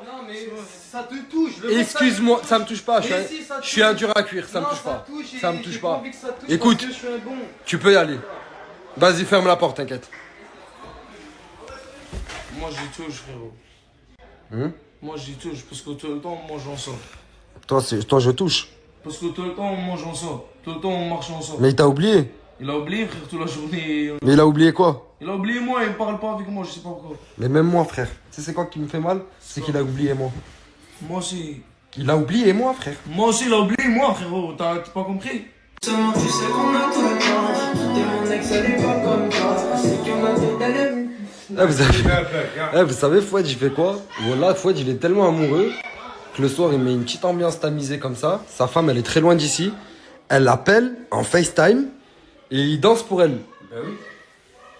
Non, mais ça te touche. Excuse-moi, ça me touche pas. Mais si, ça Je suis un dur à cuire, ça me touche pas. Ça me touche j'ai pas. envie que ça touche Écoute, parce que je suis un bon. tu peux y aller. Vas-y, ferme la porte, t'inquiète. Moi, j'y touche, frérot. Moi, j'y touche, parce que tout le temps, on mange ensemble. Toi, je touche. Parce que tout le temps, on mange ensemble. Tout le temps, on marche ensemble. Mais il t'a oublié. Il a oublié, frère, toute la journée. Mais il a oublié quoi? Il a oublié moi, il parle pas avec moi, je sais pas pourquoi. Mais même moi, frère. Tu sais, c'est quoi qui me fait mal? C'est qu'il a oublié moi. Moi aussi. Il a oublié moi, frère. Moi aussi, il a oublié moi, frérot. T'as pas compris? Seulement tu sais qu'on a tout le temps. T'es mon ex, elle est pas comme toi. C'est que ma tête, elle est... Vous savez, Fouad, il fait quoi? Voilà, Fouad, il est tellement amoureux que le soir, il met une petite ambiance tamisée comme ça. Sa femme, elle est très loin d'ici. Elle l'appelle en FaceTime et il danse pour elle. Ben oui.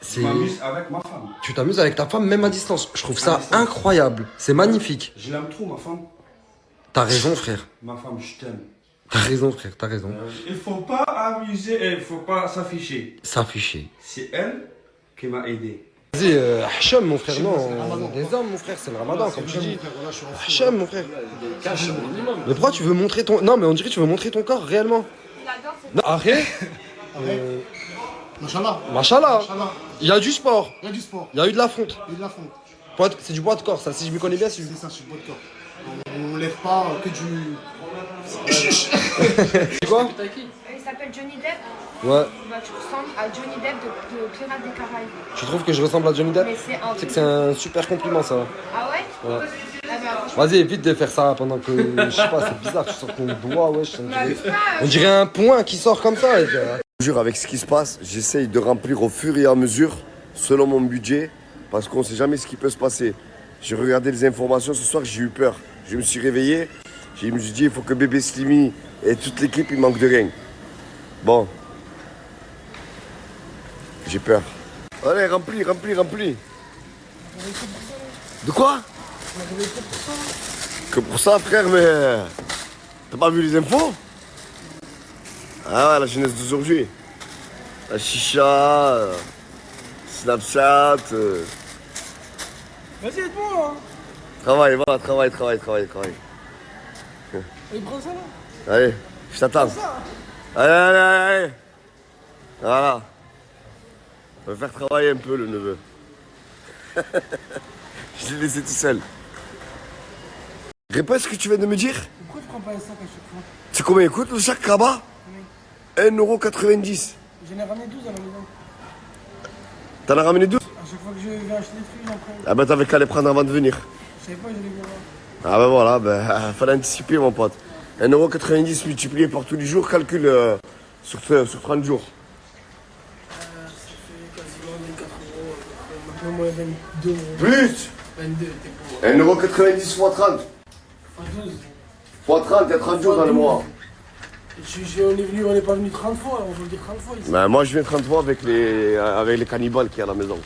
Je m'amuse avec ma femme. Tu t'amuses avec ta femme même à distance. Je trouve ça incroyable. C'est magnifique. Je l'aime trop, ma femme. T'as raison, frère. Ma femme, je t'aime. T'as raison, frère, t'as raison. Il faut pas amuser, il faut pas s'afficher. S'afficher. C'est elle qui m'a aidé. Vas-y, Hacham, mon frère, non. Des hommes, mon frère, c'est le ramadan, comme tu dis. Hacham, mon frère. Mais pourquoi tu veux montrer ton... Non, mais on dirait que tu veux montrer ton corps, réellement. Non, arrête. Machallah. Il y a du sport. Il y a du sport. Il y a eu de la fonte. Il y a de la fonte. C'est du bois de corps, ça, si je me connais bien. C'est ça, c'est du bois de corps. On lève pas que du... C'est quoi? Il s'appelle Johnny Depp. Ouais. Bah, tu ressembles à Johnny Depp de Pirates des Caraïbes. Tu trouves que je ressemble à Johnny Depp? Mais c'est un C'est que c'est un super compliment, ça. Ah ouais? Ouais. Ah bah, franchement, Vas-y, évite de faire ça pendant que... Je sais pas, c'est bizarre, tu sors ton doigt, wesh. On dirait un point qui sort comme ça. Je vous jure, avec ce qui se passe, j'essaye de remplir au fur et à mesure, selon mon budget, parce qu'on sait jamais ce qui peut se passer. J'ai regardé les informations ce soir, j'ai eu peur. Je me suis réveillé, je me suis dit, il faut que bébé Slimy et toute l'équipe, il manque de rien. Bon. J'ai peur. Allez, remplis. De quoi? Que pour ça, frère, mais... T'as pas vu les infos? Ah ouais, la jeunesse d'aujourd'hui. La chicha, Snapchat... Vas-y, aide-moi. Travaille. Il prend ça là. Allez, je t'attends. Allez. Voilà. On va faire travailler un peu le neveu. Je l'ai laissé tout seul. Répète ce que tu viens de me dire. Pourquoi tu prends pas un sac à chaque fois? C'est combien coûte le sac Rabat? 1,90 €. J'en ai ramené 12 à la maison. T'en as ramené 12? À chaque fois que je vais acheter des fruits, j'en prends. Ah ben t'avais qu'à les prendre avant de venir. Je savais pas, je les voir. Ah ben voilà, fallait anticiper mon pote. 1,90 € multiplié par tous les jours, calcul sur 30 jours. Ça fait quasiment 24 €, un peu moins 22 €. Plus 22, t'es pour. 1,90 € x 30. Fois 12. Fois 30, il y a 30 jours dans le mois. On n'est pas venu 30 fois, on veut le dire 30 fois ici. Ben, moi je viens 30 fois avec les cannibales qui y a à la maison.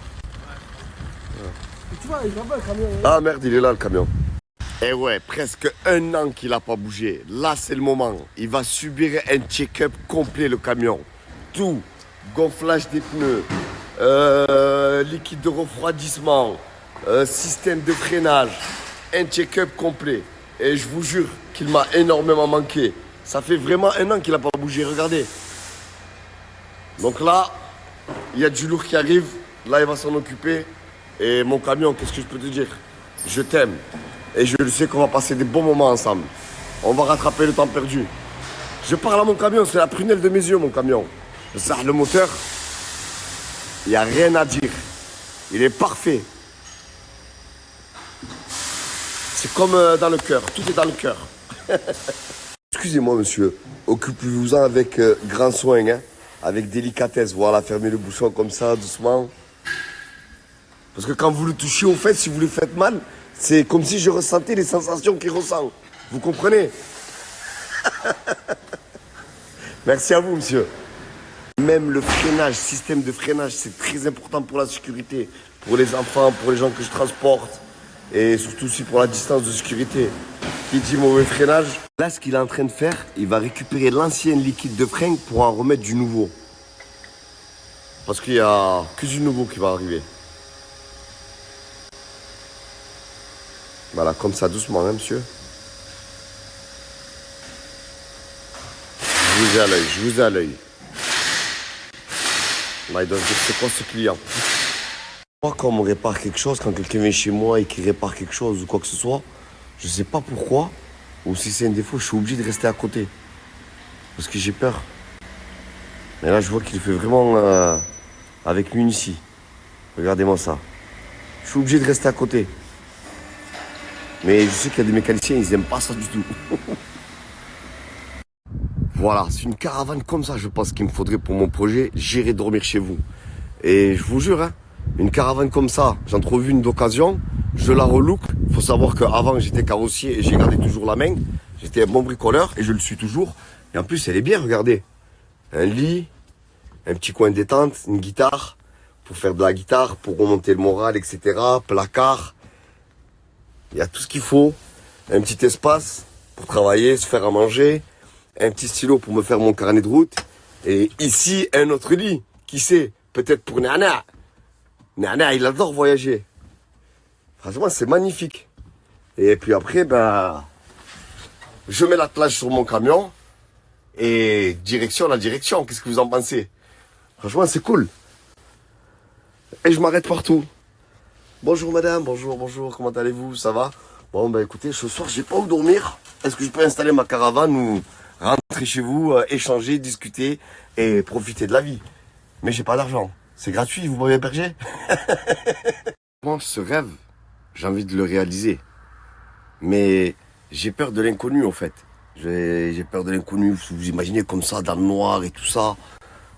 Et tu vois, il va pas le camion. Ah merde, il est là le camion. Eh ouais, presque 1 an qu'il n'a pas bougé. Là, c'est le moment. Il va subir un check-up complet, le camion. Tout. Gonflage des pneus, liquide de refroidissement, système de freinage. Un check-up complet. Et je vous jure qu'il m'a énormément manqué. Ça fait vraiment 1 an qu'il n'a pas bougé, regardez. Donc là, il y a du lourd qui arrive. Là, il va s'en occuper. Et mon camion, qu'est-ce que je peux te dire? Je t'aime. Et je le sais qu'on va passer des bons moments ensemble. On va rattraper le temps perdu. Je parle à mon camion, c'est la prunelle de mes yeux, mon camion. Ça, le moteur, il n'y a rien à dire. Il est parfait. C'est comme dans le cœur, tout est dans le cœur. Excusez-moi, monsieur. Occupez-vous-en avec grand soin, hein, avec délicatesse. Voilà, fermez le bouchon comme ça, doucement. Parce que quand vous le touchez au fait, si vous le faites mal, c'est comme si je ressentais les sensations qu'il ressent. Vous comprenez? Merci à vous, monsieur. Même le freinage, système de freinage, c'est très important pour la sécurité. Pour les enfants, pour les gens que je transporte. Et surtout aussi pour la distance de sécurité. Qui dit mauvais freinage? Là, ce qu'il est en train de faire, il va récupérer l'ancien liquide de frein pour en remettre du nouveau. Parce qu'il n'y a que du nouveau qui va arriver. Voilà, comme ça, doucement, hein, monsieur. Je vous ai à l'œil, Là, il doit se dire, c'est quoi ce client? Moi, quand on me répare quelque chose, quand quelqu'un vient chez moi et qu'il répare quelque chose ou quoi que ce soit, je sais pas pourquoi, ou si c'est un défaut, je suis obligé de rester à côté. Parce que j'ai peur. Mais là, je vois qu'il fait vraiment avec minutie. Regardez-moi ça. Je suis obligé de rester à côté. Mais je sais qu'il y a des mécaniciens, ils n'aiment pas ça du tout. Voilà, c'est une caravane comme ça, je pense qu'il me faudrait pour mon projet. J'irai dormir chez vous. Et je vous jure, hein, une caravane comme ça, j'en trouve une d'occasion, je la relook. Il faut savoir qu'avant, j'étais carrossier et j'ai gardé toujours la main. J'étais un bon bricoleur et je le suis toujours. Et en plus, elle est bien, regardez. Un lit, un petit coin détente, une guitare, pour faire de la guitare, pour remonter le moral, etc. Placard. Il y a tout ce qu'il faut. Un petit espace pour travailler, se faire à manger. Un petit stylo pour me faire mon carnet de route. Et ici, un autre lit. Qui sait? Peut-être pour Nana. Nana, il adore voyager. Franchement, c'est magnifique. Et puis après, ben, je mets l'attelage sur mon camion. Et direction la direction. Qu'est-ce que vous en pensez? Franchement, c'est cool. Et je m'arrête partout. Bonjour madame, bonjour, comment allez-vous? Ça va? Bon, bah écoutez, ce soir, j'ai pas où dormir. Est-ce que je peux installer ma caravane ou rentrer chez vous, échanger, discuter et profiter de la vie? Mais j'ai pas d'argent. C'est gratuit, vous m'avez hébergé? Moi, ce rêve, j'ai envie de le réaliser. Mais j'ai peur de l'inconnu, en fait. J'ai peur de l'inconnu. Vous imaginez comme ça, dans le noir et tout ça.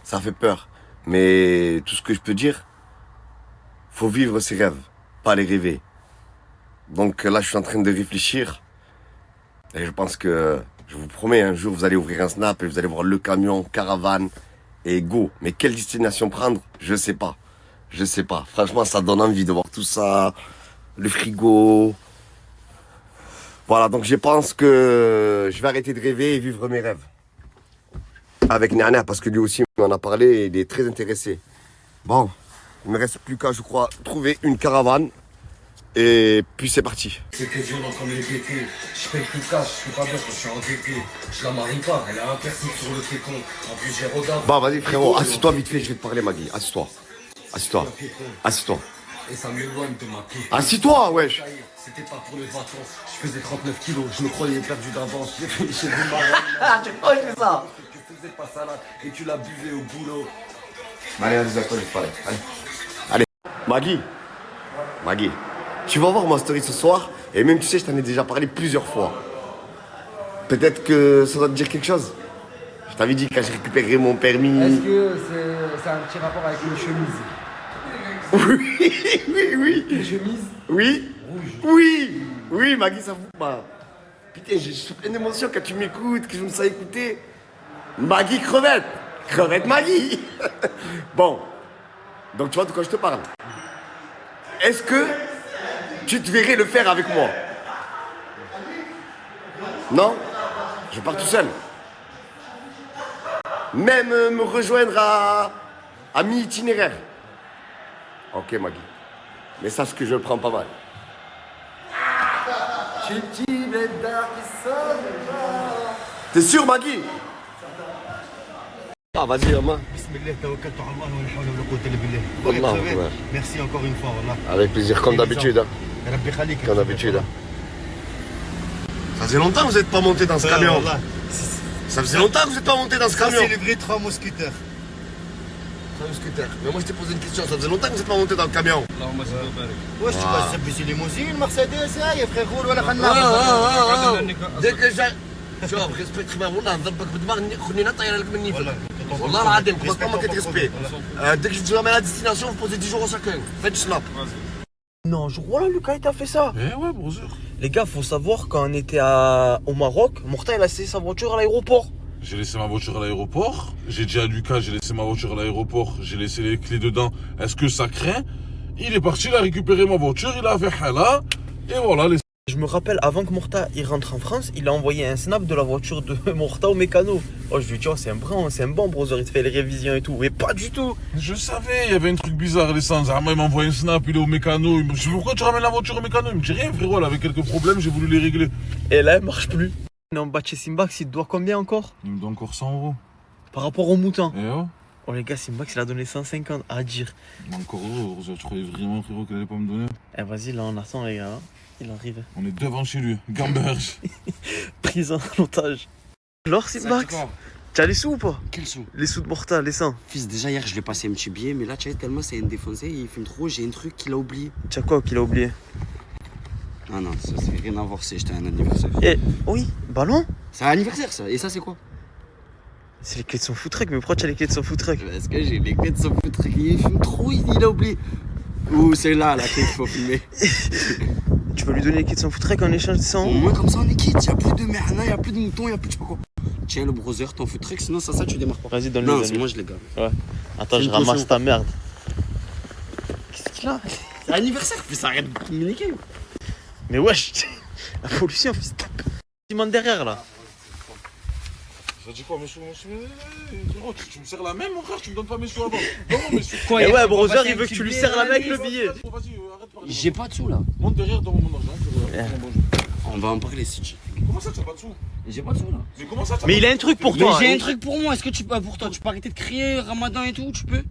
Ça fait peur. Mais tout ce que je peux dire, faut vivre ses rêves, pas les rêver. Donc là, je suis en train de réfléchir. Et je pense que, je vous promets, un jour, vous allez ouvrir un snap et vous allez voir le camion, caravane. et go. Mais quelle destination prendre? Je sais pas. Je sais pas. Franchement, ça donne envie de voir tout ça. Le frigo. Voilà, donc je pense que je vais arrêter de rêver et vivre mes rêves. Avec Nana, parce que lui aussi m'en a parlé et il est très intéressé. Bon, il me reste plus qu'à, je crois, trouver une caravane. Et puis c'est parti. C'était violent comme les pétés. Je paye tout cash, je fais pas bien quand je suis endetté. Je la marie pas, elle a un piercing sur le fécon. En plus, j'ai regardé. Bon, vas-y frérot, assis-toi vite fait, je vais te parler, Magui. Assis-toi. Assis-toi. Assis-toi. Et ça m'éloigne de ma pique. Assis-toi, wesh. C'était pas pour les vacances. Je faisais 39 kilos, je me croyais perdu d'avance. J'ai fait chez du marin. Tu crois que c'est ça? Tu faisais pas salade et tu l'as buvé au boulot. Allez, vas-y, d'accord, je vais te parler. Allez. Allez. Magui. Magui. Tu vas voir ma story ce soir, et même tu sais, je t'en ai déjà parlé plusieurs fois. Peut-être que ça doit te dire quelque chose. Je t'avais dit quand j'ai récupéré mon permis. Est-ce que c'est un petit rapport avec une chemise? Oui. Une chemise? Oui. Rouge. Oui, Magui, ça fout pas. Putain, je suis plein d'émotions quand tu m'écoutes, que je me sens écouter. Magui crevette. Crevette Magui. Bon. Donc tu vois de quoi je te parle. Est-ce que tu te verrais le faire avec moi? Non? Je pars tout seul. Même me rejoindre à mi-itinéraire. Ok, Magui. Mais sache que je le prends pas mal. T'es sûr, Magui? Ah, vas-y, Romain. Merci encore une fois. Avec plaisir, comme d'habitude. Comme d'habitude. Ça faisait longtemps que vous n'êtes pas monté dans ce camion. Ça faisait longtemps que vous n'êtes pas monté dans ce camion. C'est le vrai tram au scooter. Mais moi je t'ai posé une question, ça faisait longtemps que vous n'êtes pas monté dans le camion. Ouais, je sais pas, c'est une limousine, Mercedes, يا frérot, ولا خلنا. Dès que j'ai... شوف ريسبكت ما والله نضربك بدماغ خلينا طايره لك مني والله العظيم pas manquer de respect. Dès que je vous emmène à destination, vous posez 10 jours au chacun. Faites du snap. Non, je crois là, Lucas, il t'a fait ça. Eh ouais, brother. Les gars, faut savoir, quand on était au Maroc, Morta, il a laissé sa voiture à l'aéroport. J'ai laissé ma voiture à l'aéroport. J'ai dit à Lucas, j'ai laissé ma voiture à l'aéroport. J'ai laissé les clés dedans. Est-ce que ça craint? Il est parti, il a récupéré ma voiture, il a fait hala. Et voilà, les... Je me rappelle, avant que Morta il rentre en France, il a envoyé un snap de la voiture de Morta au mécano. Oh, je lui ai dit, oh, c'est un bon brother, il te fait les révisions et tout. Mais pas du tout. Je savais, il y avait un truc bizarre, l'essence. Ah, il m'a envoyé un snap, il est au mécano. Je me dis, pourquoi tu ramènes la voiture au mécano? Il me dit rien, frérot, elle avait quelques problèmes, j'ai voulu les régler. Et là, elle marche plus. On est en bas de chez Simbax, il te doit combien encore? Il me doit encore 100 €. Par rapport au mouton. Et oh? Oh les gars, Simbax, il a donné 150 à dire. Encore heureux, tu croyais vraiment, frérot, qu'elle allait pas me donner? Eh, vas-y, là, on attend, les gars. Il arrive. On est devant chez lui, gamberge. Prise en otage. Alors, Simbax, tu as les sous ou pas? Quels sous? Les sous de Morta, les 100. Fils, déjà hier, je lui ai passé un petit billet, mais là, tu sais, tellement c'est une défoncé, il fume trop, j'ai un truc qu'il a oublié. Tu as quoi qu'il a oublié? Ah non, ça c'est rien à voir, c'était un anniversaire. Eh, oui, ballon? C'est un anniversaire, ça. Et ça, c'est quoi? C'est les clés de son food truck, mais pourquoi tu as les clés de son food truck? Parce que j'ai les clés de son food truck, il fume trop, il a oublié. Ou c'est là, la clé qu'il faut fumer. Tu vas lui donner les clés de son food truck en échange de 100 €? Au moins, comme ça, on est quitte. Y'a plus de merna, y'a plus de mouton, y'a plus de je sais pas quoi. Tiens, le brother, ton food truck, sinon ça, tu démarres pas. Vas-y, donne-le. Non, c'est moi, je les garde. Ouais. Attends, je ramasse ta merde. Qu'est-ce qu'il a? C'est l'anniversaire, mais ça arrête de me niquer. Mais wesh, la pollution, fils de... Il monte derrière, là. Ça dit quoi, mes sous? Gros, tu me serres la main, mon frère, tu me donnes pas mes sous avant. Non, mes sous. Quoi, et ouais, brother, il veut que tu lui serres la main avec le billet. Vas-y, arrête de parler. J'ai pas de sous là. Monte derrière dans mon argent. On va en parler si tu. Comment ça, tu n'as pas de sous? J'ai pas de sous là. Mais comment ça, Mais il a un truc pour toi. Mais j'ai un truc pour moi, est-ce que tu peux, pour toi, tu peux arrêter de crier Ramadan et tout, tu peux?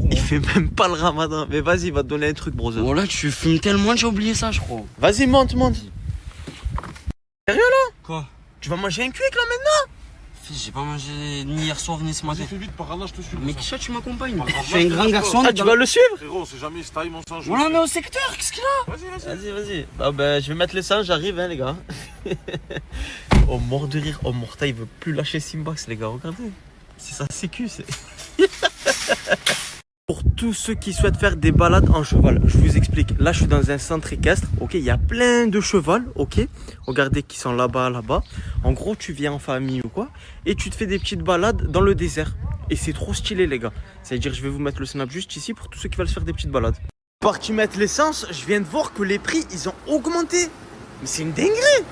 Il fait même pas le ramadan. Mais vas-y, il va te donner un truc, brother. Voilà, tu fumes tellement, j'ai oublié ça, je crois. Vas-y, monte. Sérieux là? Quoi? Tu vas manger un quick là maintenant? Fils, j'ai pas mangé ni hier soir ni ce matin. Fais vite, par là, je te suis. Mais qui ça, tu m'accompagnes? Je suis un grand garçon. Ah, tu vas le suivre? Frérot, c'est jamais ce time, on s'en joue. Voilà, on est au secteur, qu'est-ce qu'il a? Vas-y. Bah, je vais mettre les sangs, j'arrive, hein, les gars. Oh, mort de rire. Oh, Morta, il veut plus lâcher Simbax, les gars, regardez. C'est sa sécu, c'est. Pour tous ceux qui souhaitent faire des balades en cheval, je vous explique. Là, je suis dans un centre équestre, ok. Il y a plein de chevaux, ok. Regardez qui sont là-bas. En gros, tu viens en famille ou quoi, et tu te fais des petites balades dans le désert. Et c'est trop stylé, les gars. Ça veut dire je vais vous mettre le snap juste ici pour tous ceux qui veulent se faire des petites balades. Parti mettre l'essence, je viens de voir que les prix, ils ont augmenté. Mais c'est une dinguerie.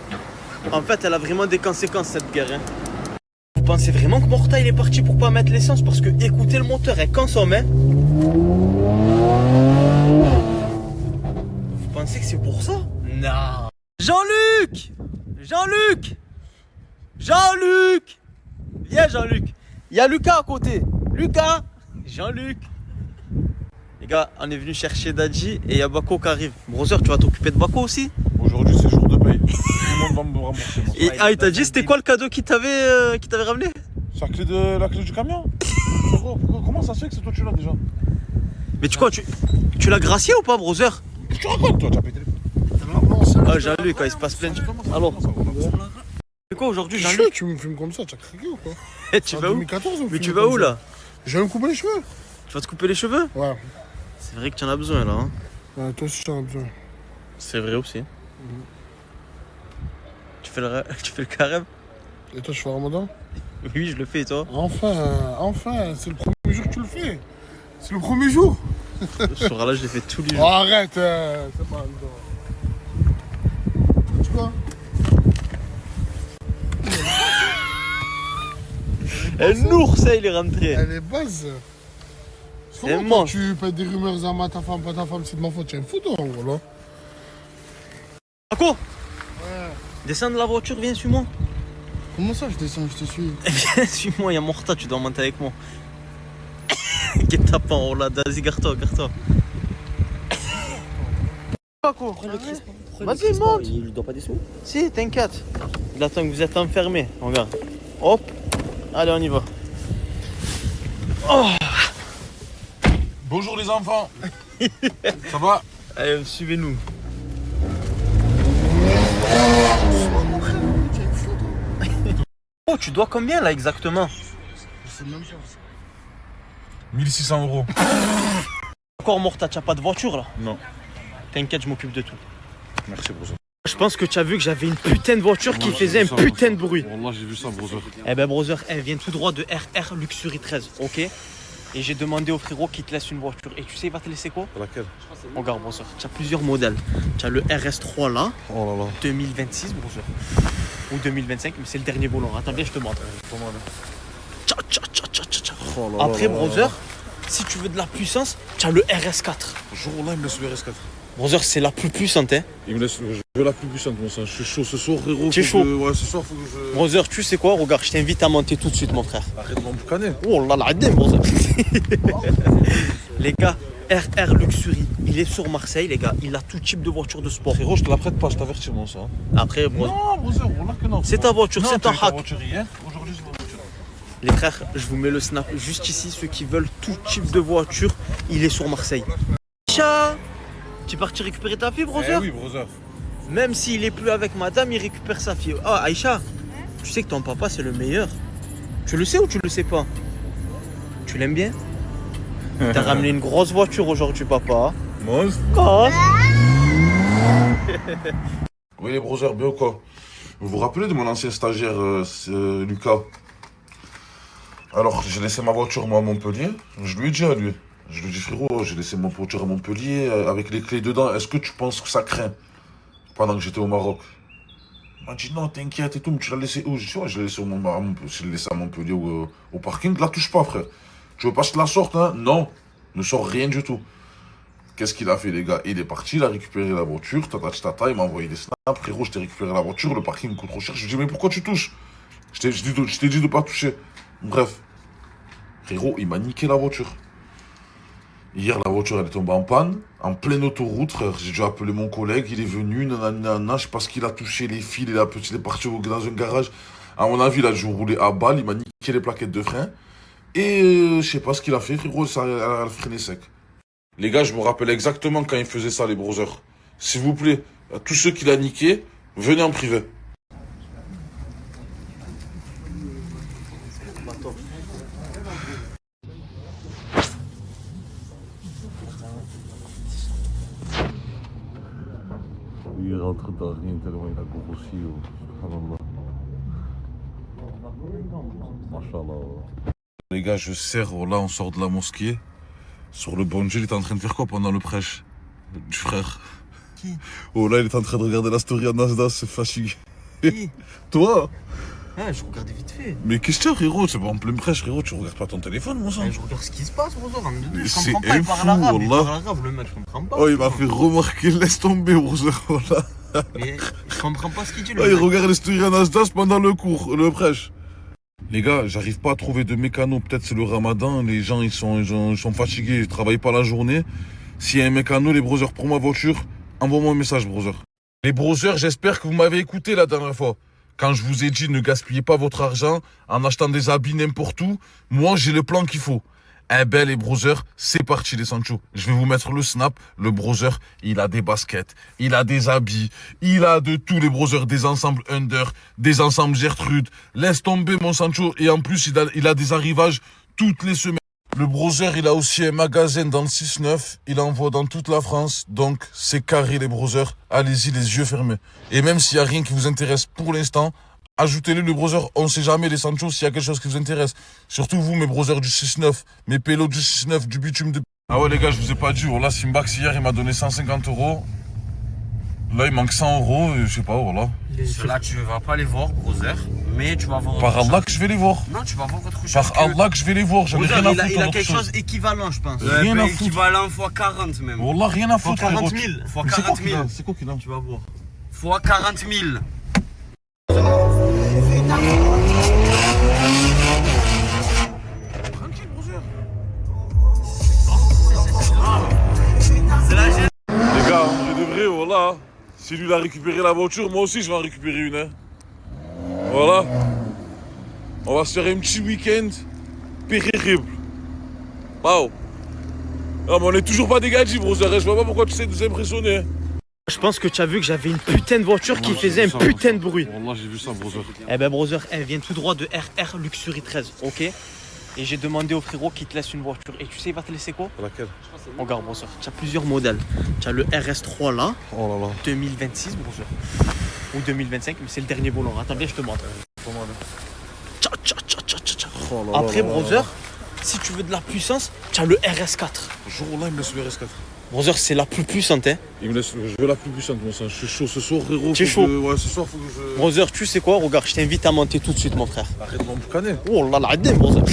En fait, elle a vraiment des conséquences, cette guerre. Hein. Vous pensez vraiment que Morta, il est parti pour pas mettre l'essence? Parce que, écoutez, le moteur, elle consomme, hein. Vous pensez que c'est pour ça? Non. Jean-Luc! Jean-Luc! Jean-Luc! Viens, Jean-Luc. Il y a Lucas à côté. Lucas! Jean-Luc! Les gars, on est venu chercher Dadji et il y a Bako qui arrive. Brother, tu vas t'occuper de Bako aussi? Aujourd'hui, c'est jour de paye. Tout le monde va me rembourser. Et il t'a dit, c'était quoi le cadeau qu'il t'avait ramené? C'est la clé du camion. Comment ça se fait que c'est toi que tu l'as déjà? Mais tu quoi, tu l'as gracié ou pas, brother? Qu'est-ce que tu racontes, toi? Tu as pété les... Ah, Jean-Luc, il se passe plein de choses. Alors, c'est quoi aujourd'hui, Jean-Luc? Tu me filmes comme ça, tu as craqué ou quoi? Tu vas où? 2014, Mais tu vas où là? Je vais me couper les cheveux. Tu vas te couper les cheveux? Ouais. C'est vrai que tu en as besoin là. Hein. Ouais, toi aussi tu en as besoin. C'est vrai aussi. Tu fais le carême? Et toi, je fais Ramadan? Oui, je le fais et toi? Enfin, c'est le premier jour que tu le fais. C'est le premier jour. Ce soir-là, je l'ai fait tous les jours. Oh, arrête, c'est pas tu vois? Elle nour, ça, il est rentré. Elle est basse. C'est Comment quand tu fais des rumeurs à ta femme, pas ta femme, c'est de ma faute, tu es un fou, toi, en gros, là. Bako, ouais. Descends de la voiture, viens, suis-moi. Comment ça, je descends, je te suis? Viens, suis-moi, il y a Morta, tu dois monter avec moi. Guet-apens, oh là, vas-y, garde-toi, garde-toi. Bako, vas-y, monte. Il doit pas des sous? Si, t'inquiète. Il attend que vous êtes enfermés, regarde. Hop, allez, on y va. Oh. Bonjour les enfants. Ça va? Allez, suivez-nous. Oh, tu dois combien là exactement? Je sais même pas. 1600 €. Encore Morta, tu n'as pas de voiture là? Non. T'inquiète, je m'occupe de tout. Merci, brother. Je pense que tu as vu que j'avais une putain de voiture qui faisait un putain de bruit. Wallah, j'ai vu ça, brother. Eh ben, brother, elle vient tout droit de RR Luxury 13, ok? Et j'ai demandé au frérot qu'il te laisse une voiture. Et tu sais, il va te laisser quoi? Laquelle? Regarde, brother, tu as plusieurs modèles. Tu as le RS3 là, oh là là. 2026, brother. Ou 2025, mais c'est le dernier volant. Attends bien, je te montre. Oh là après, là là brother, là. si tu veux de la puissance, tu as le RS4. Jour-là, il me laisse le RS4. Brother, c'est la plus puissante, hein. Il me laisse, je veux la plus puissante, mon sang. Je suis chaud ce soir, frérot. Tu es chaud? Ouais, ce soir, faut que je... Brother, tu sais quoi? Regarde, je t'invite à monter tout de suite, mon frère. Arrête de m'emboucaner. Oh là là, brother. Les gars, RR Luxury, il est sur Marseille, les gars. Il a tout type de voiture de sport. Frérot, je te la prête pas, je t'avertis, mon sang. Après, brother. Non, brother, wallah que non. C'est ta voiture, non, c'est ta hack. voiture hier. Aujourd'hui, c'est ma voiture. Les frères, je vous mets le snap juste ici. Ceux qui veulent tout type de voiture, il est sur Marseille. Aïcha, tu es parti récupérer ta fille, brother? Oui, brother. Même s'il est plus avec madame, il récupère sa fille. Ah, Aïcha, tu sais que ton papa, c'est le meilleur. Tu le sais ou tu le sais pas? Tu l'aimes bien? T'as ramené une grosse voiture aujourd'hui, papa. Moi? Oh. Oui, les brothers, bien ou quoi? Vous vous rappelez de mon ancien stagiaire, Lucas? Alors, j'ai laissé ma voiture, moi, à Montpellier. Je lui ai dit à lui. Je lui ai dit, frérot, j'ai laissé ma voiture à Montpellier avec les clés dedans. Est-ce que tu penses que ça craint? Pendant que j'étais au Maroc. Il m'a dit, non, t'inquiète et tout, mais tu l'as laissé où? J'ai dit, ouais, je l'ai laissé à Montpellier au parking. La touche pas, frère. Tu veux pas que je te la sorte, hein? Non, ne sors rien du tout. Qu'est-ce qu'il a fait, les gars? Il est parti, il a récupéré la voiture, il m'a envoyé des snaps. Frérot, je t'ai récupéré la voiture, le parking me coûte trop cher. Je lui ai dit, mais pourquoi tu touches? Je t'ai dit de pas toucher. Bref. Frérot, il m'a niqué la voiture. Hier, la voiture, elle est tombée en panne, en pleine autoroute, frère. J'ai dû appeler mon collègue, il est venu, nanana, je sais pas ce qu'il a touché, les fils, il est parti dans un garage. À mon avis, il a dû rouler à balle, il m'a niqué les plaquettes de frein. Et je sais pas ce qu'il a fait, frérot, ça a freiné sec. Les gars, je me rappelle exactement quand il faisait ça, les brothers. S'il vous plaît, à tous ceux qui l'ont niqué, venez en privé. Il rentre dans rien tellement il a grossi. Subhanallah. Mashallah. Les gars, je sers, là, on sort de la mosquée. Sur le bon Dieu, il était en train de faire quoi pendant le prêche du frère? Qui? Oh là, il est en train de regarder la story à Nasdaq, c'est fatigué. Qui? Toi? Ah, je regardais vite fait. Mais qu'est-ce que tu as, frérot? C'est pas en pleine prêche, frérot, tu regardes pas ton téléphone, mon sang. Je regarde ce qui se passe, Rosa. Je C'est comprends pas, il un parle fou, arabe. Il wallah. parle arabe, le mec, je comprends pas. Oh, il m'a fait remarquer, laisse tomber, brother, voilà. Mais je comprends pas ce qu'il dit, le Oh, il mec. regarde les stories à Nasdaq pendant le cours, le prêche. Les gars, j'arrive pas à trouver de mécano. Peut-être c'est le ramadan, les gens ils sont fatigués, ils travaillent pas la journée. S'il y a un mécano, les brothers, pour ma voiture, envoie-moi un message, brother. Les brothers, j'espère que vous m'avez écouté la dernière fois. Quand je vous ai dit ne gaspillez pas votre argent en achetant des habits n'importe où, moi j'ai le plan qu'il faut. Eh ben les brothers, c'est parti les Sancho. Je vais vous mettre le snap. Le brother, il a des baskets, il a des habits, il a de tous les brothers, des ensembles Under, des ensembles Gertrude. Laisse tomber mon Sancho. Et en plus, il a des arrivages toutes les semaines. Le brother, il a aussi un magasin dans le 6-9. Il envoie dans toute la France. Donc, c'est carré les brothers. Allez-y les yeux fermés. Et même s'il n'y a rien qui vous intéresse pour l'instant, ajoutez-le, le brother, on sait jamais les Sancho s'il y a quelque chose qui vous intéresse. Surtout vous, mes brothers du 6-9, mes pélos du 6-9, du bitume de... Ah ouais les gars, je vous ai pas dit, voilà, Simbax hier, il m'a donné 150 €. Là, il manque 100 €, je sais pas, voilà. Ceux-là, tu vas pas les voir, brother, mais tu vas voir... Par Allah que je vais les voir. Non, tu vas voir autre chose. Par Allah que je vais les voir, j'en ai rien à foutre. Il a quelque chose équivalent, je pense. Rien à foutre. Équivalent x 40 même. Wallah, rien à foutre, x 40 000. frérot. X 40 000. C'est quoi qu'il a? Tu vas voir. X 40 000. Les gars, je devrais, voilà. Si lui il a récupéré la voiture, moi aussi je vais en récupérer une. Hein. Voilà. On va se faire un petit week-end périple. Waouh. Non mais on est toujours pas dégagés, brother. Je vois pas pourquoi tu sais nous impressionner. Hein. Je pense que tu as vu que j'avais une putain de voiture qui faisait un putain de bruit. Wallah, j'ai vu ça, brother. Eh ben, brother, elle vient tout droit de RR Luxury 13, ok? Et j'ai demandé au frérot qu'il te laisse une voiture. Et tu sais, il va te laisser quoi? Laquelle? Regarde, brother, tu as plusieurs modèles. Tu as le RS3 là, oh là là. 2026, brother. Ou 2025, mais c'est le dernier volant. Attends, viens, je te montre. Tcha, tcha, tcha, tcha, tcha. Oh là après, là brother, là. si tu veux de la puissance, tu as le RS4. Jour-là, il me laisse le RS4. Brother, c'est la plus puissante, hein. Il me laisse, je veux la plus puissante, mon sang. Je suis chaud ce soir, frérot. T'es chaud? Ouais, ce soir, faut que je... Brother, tu sais quoi? Regarde, je t'invite à monter tout de suite, mon frère. Arrête de m'emboucaner. Oh là là, arrête, brother.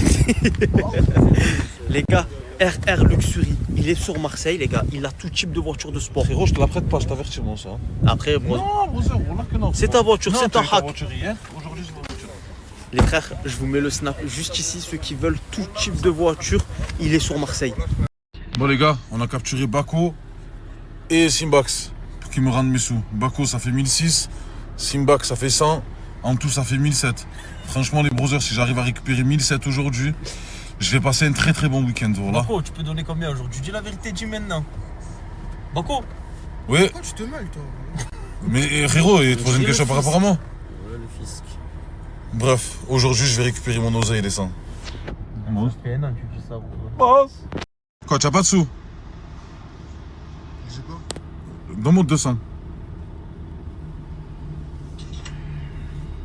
Les gars, RR Luxury, il est sur Marseille, les gars. Il a tout type de voiture de sport. Frérot, je te la prête pas, je t'avertis, mon sang. Après, brother. Non, brother, voilà que non. C'est ta voiture, c'est ta ta hack. voiture hier, aujourd'hui c'est ma voiture. Les frères, je vous mets le snap juste ici. Ceux qui veulent tout type de voiture, il est sur Marseille. Bon les gars, on a capturé Bako et Simbax pour qu'ils me rendent mes sous. Bako ça fait 1006, Simbax ça fait 100, en tout ça fait 1007. Franchement les brothers, si j'arrive à récupérer 1007 aujourd'hui, je vais passer un très très bon week-end. Voilà. Bako, tu peux donner combien aujourd'hui? Dis la vérité, dis maintenant. Bako? Oui. Pourquoi tu te mal, toi? Mais frérot, il te pose une question par rapport à moi. Ouais, le fisc. Bref, aujourd'hui je vais récupérer mon oseille les 100. Moi, ça fait un an que tu dis ça, bro. Quoi, tu as pas de sous? Je sais pas. Donne-moi 200.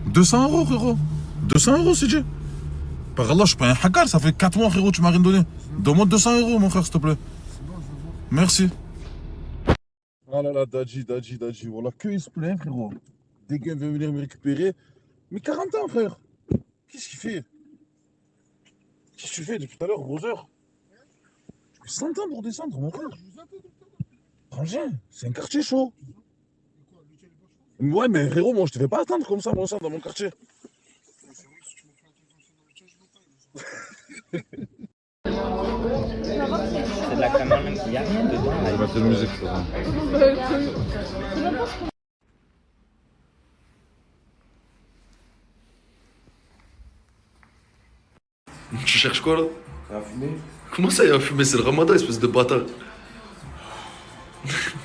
200 €, frérot. 200 €, c'est Dieu. Par Allah, je suis pas un hackal, ça fait 4 mois, frérot, tu m'as rien donné. Donne-moi 200 €, mon frère, s'il te plaît. Merci. Ah là là, Dadji, voilà, que il se plaint, frérot. Des gars veulent venir me récupérer. Mais 40 ans, frère. Qu'est-ce qu'il fait? Qu'est-ce que tu fais depuis tout à l'heure, brother? Tu mets 100 ans pour descendre, mon frère. Frangin, c'est un quartier chaud. Ouais, mais frérot, moi je te fais pas attendre comme ça, mon sang, dans mon quartier. C'est de la caméra, il n'y a rien dedans. On va mettre de la musique, je crois. Tu cherches quoi là? À fumer. Comment ça, il y a à fumer? C'est le ramadan, espèce de bâtard.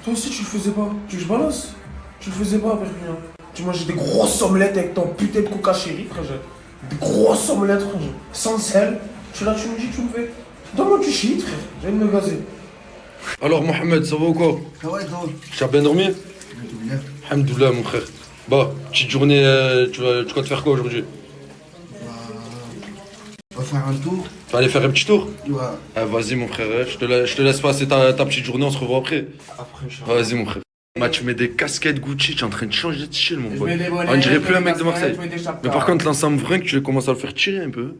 Toi aussi, tu le faisais pas. Tu veux que je balance? Tu le faisais pas, Perpignan. Tu mangeais des grosses omelettes avec ton putain de coca chéri, frère. Des grosses omelettes, frère. Sans sel. Tu là, tu me dis que tu me fais. Donne-moi du shit, frère. Je viens de me gazer. Alors, Mohamed, ça va ou quoi? Ah ouais, toi. Tu as bien dormi? Alhamdoulilah, mon frère. Bah, petite journée, tu comptes faire quoi aujourd'hui? On va faire un tour. Tu vas aller faire un petit tour? Ouais. Ah, vas-y mon frère, je te laisse passer ta petite journée, on se revoit après. Après, Vas-y mon frère. Bah, tu mets des casquettes Gucci, tu es en train de changer de style mon Je pote. mets des bonnets, On dirait je plus mets un mec des de Marseille. casquettes, je mets des chapeaux. Mais par contre l'ensemble vrink, tu commences à le faire tirer un peu.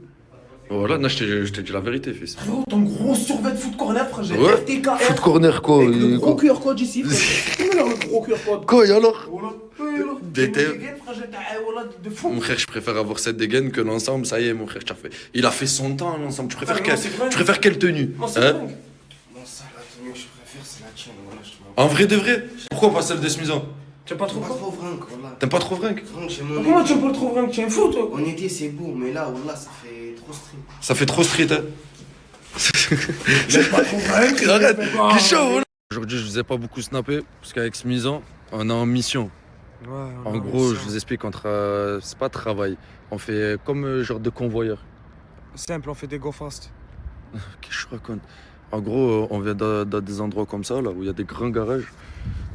Voilà, non, je t'ai dit la vérité fils. Frérot, ton gros survêt de foot corner, frère, j'ai Ouais. FTKR. Foot corner quoi. Avec le gros QR code ici, frère. Comment le gros QR code? Quoi, et alors? Voilà. Alors, Des j'ai mis terres. des gaines, frère, voilà, de fou. Mon frère, je préfère avoir cette dégaine que l'ensemble, ça y est mon frère, tu as fait. Il a fait son temps l'ensemble, tu préfères, tu préfères quelle tenue? Non, c'est Hein? dingue. Non, ça, la tenue que je préfère, c'est la tienne, voilà, je te vois. En vrai de vrai? Pourquoi pas celle de Smizan? T'aimes pas trop Pas quoi? trop vringue, voilà. T'aimes pas trop vrink? Vringue, j'ai mon Comment été. tu aimes pas trop vringue? Tu aimes fou, toi? En été, c'est beau, mais là, voilà, ça fait trop strict. Ça fait trop street, hein? J'aime pas trop vringue. Arrête, pas- qui chaud, voilà. Aujourd'hui, je vous ai pas beaucoup snappé, parce qu'avec Smizan, on est en mission. En gros, je vous explique, c'est pas travail. On fait comme genre de convoyeur. Simple, on fait des go fast. Qu'est-ce que je raconte? En gros, on vient dans des endroits comme ça, là, où il y a des grands garages.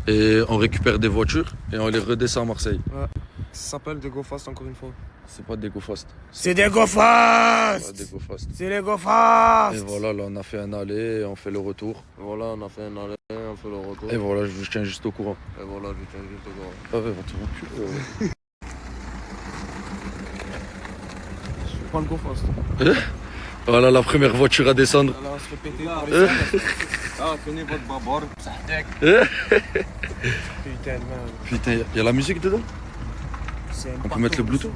Et on récupère des voitures et on les redescend à Marseille. Ouais. Ça s'appelle des go fast, encore une fois. C'est pas des go fast. C'est des go C'est pas fast. des go fast. C'est les go fast. Et voilà, là, on a fait un aller et on fait le retour. Voilà, on a fait un aller, on fait le retour. Et voilà, je vous tiens juste au courant. Et voilà, je tiens juste au courant. Ah ouais, va te reculer. Je fais pas le go fast. Voilà la première voiture à descendre. Là, on se fait péter par les salles. Ah, tenez votre babord. Ça Putain de merde. Putain, y a la musique dedans? C'est un On peut bateau, mettre le ça. Bluetooth?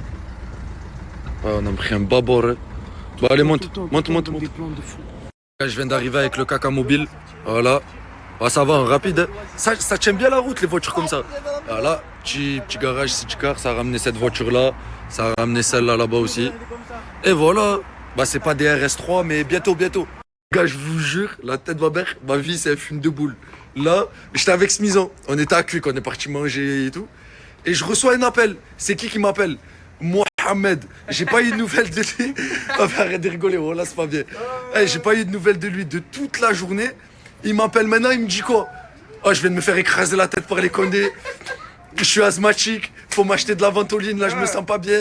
Ah, on a pris un babord. Hein. Bon, allez, monte. Monte. Des plans de fou. Là, je viens d'arriver avec le caca mobile. Voilà. Ah, ça va, en rapide. Hein. Ça tient bien la route, les voitures comme ça. Voilà, petit garage, petit car. Ça a ramené cette voiture-là. Ça a ramené celle-là là-bas aussi. Et voilà. Bah, c'est pas des RS3, mais bientôt. Gars, je vous jure, la tête de ma mère, ma vie, c'est un film de boule. Là, j'étais avec Smizan. On était à Cuic, on est parti manger et tout. Et je reçois un appel. C'est qui m'appelle? Mohamed. J'ai pas eu de nouvelles de lui. Oh, arrête de rigoler, voilà, c'est pas bien. Hey, j'ai pas eu de nouvelles de lui de toute la journée. Il m'appelle maintenant, il me dit quoi? Oh, je viens de me faire écraser la tête par les condés. Je suis asthmatique. Faut m'acheter de la ventoline, là, je me sens pas bien.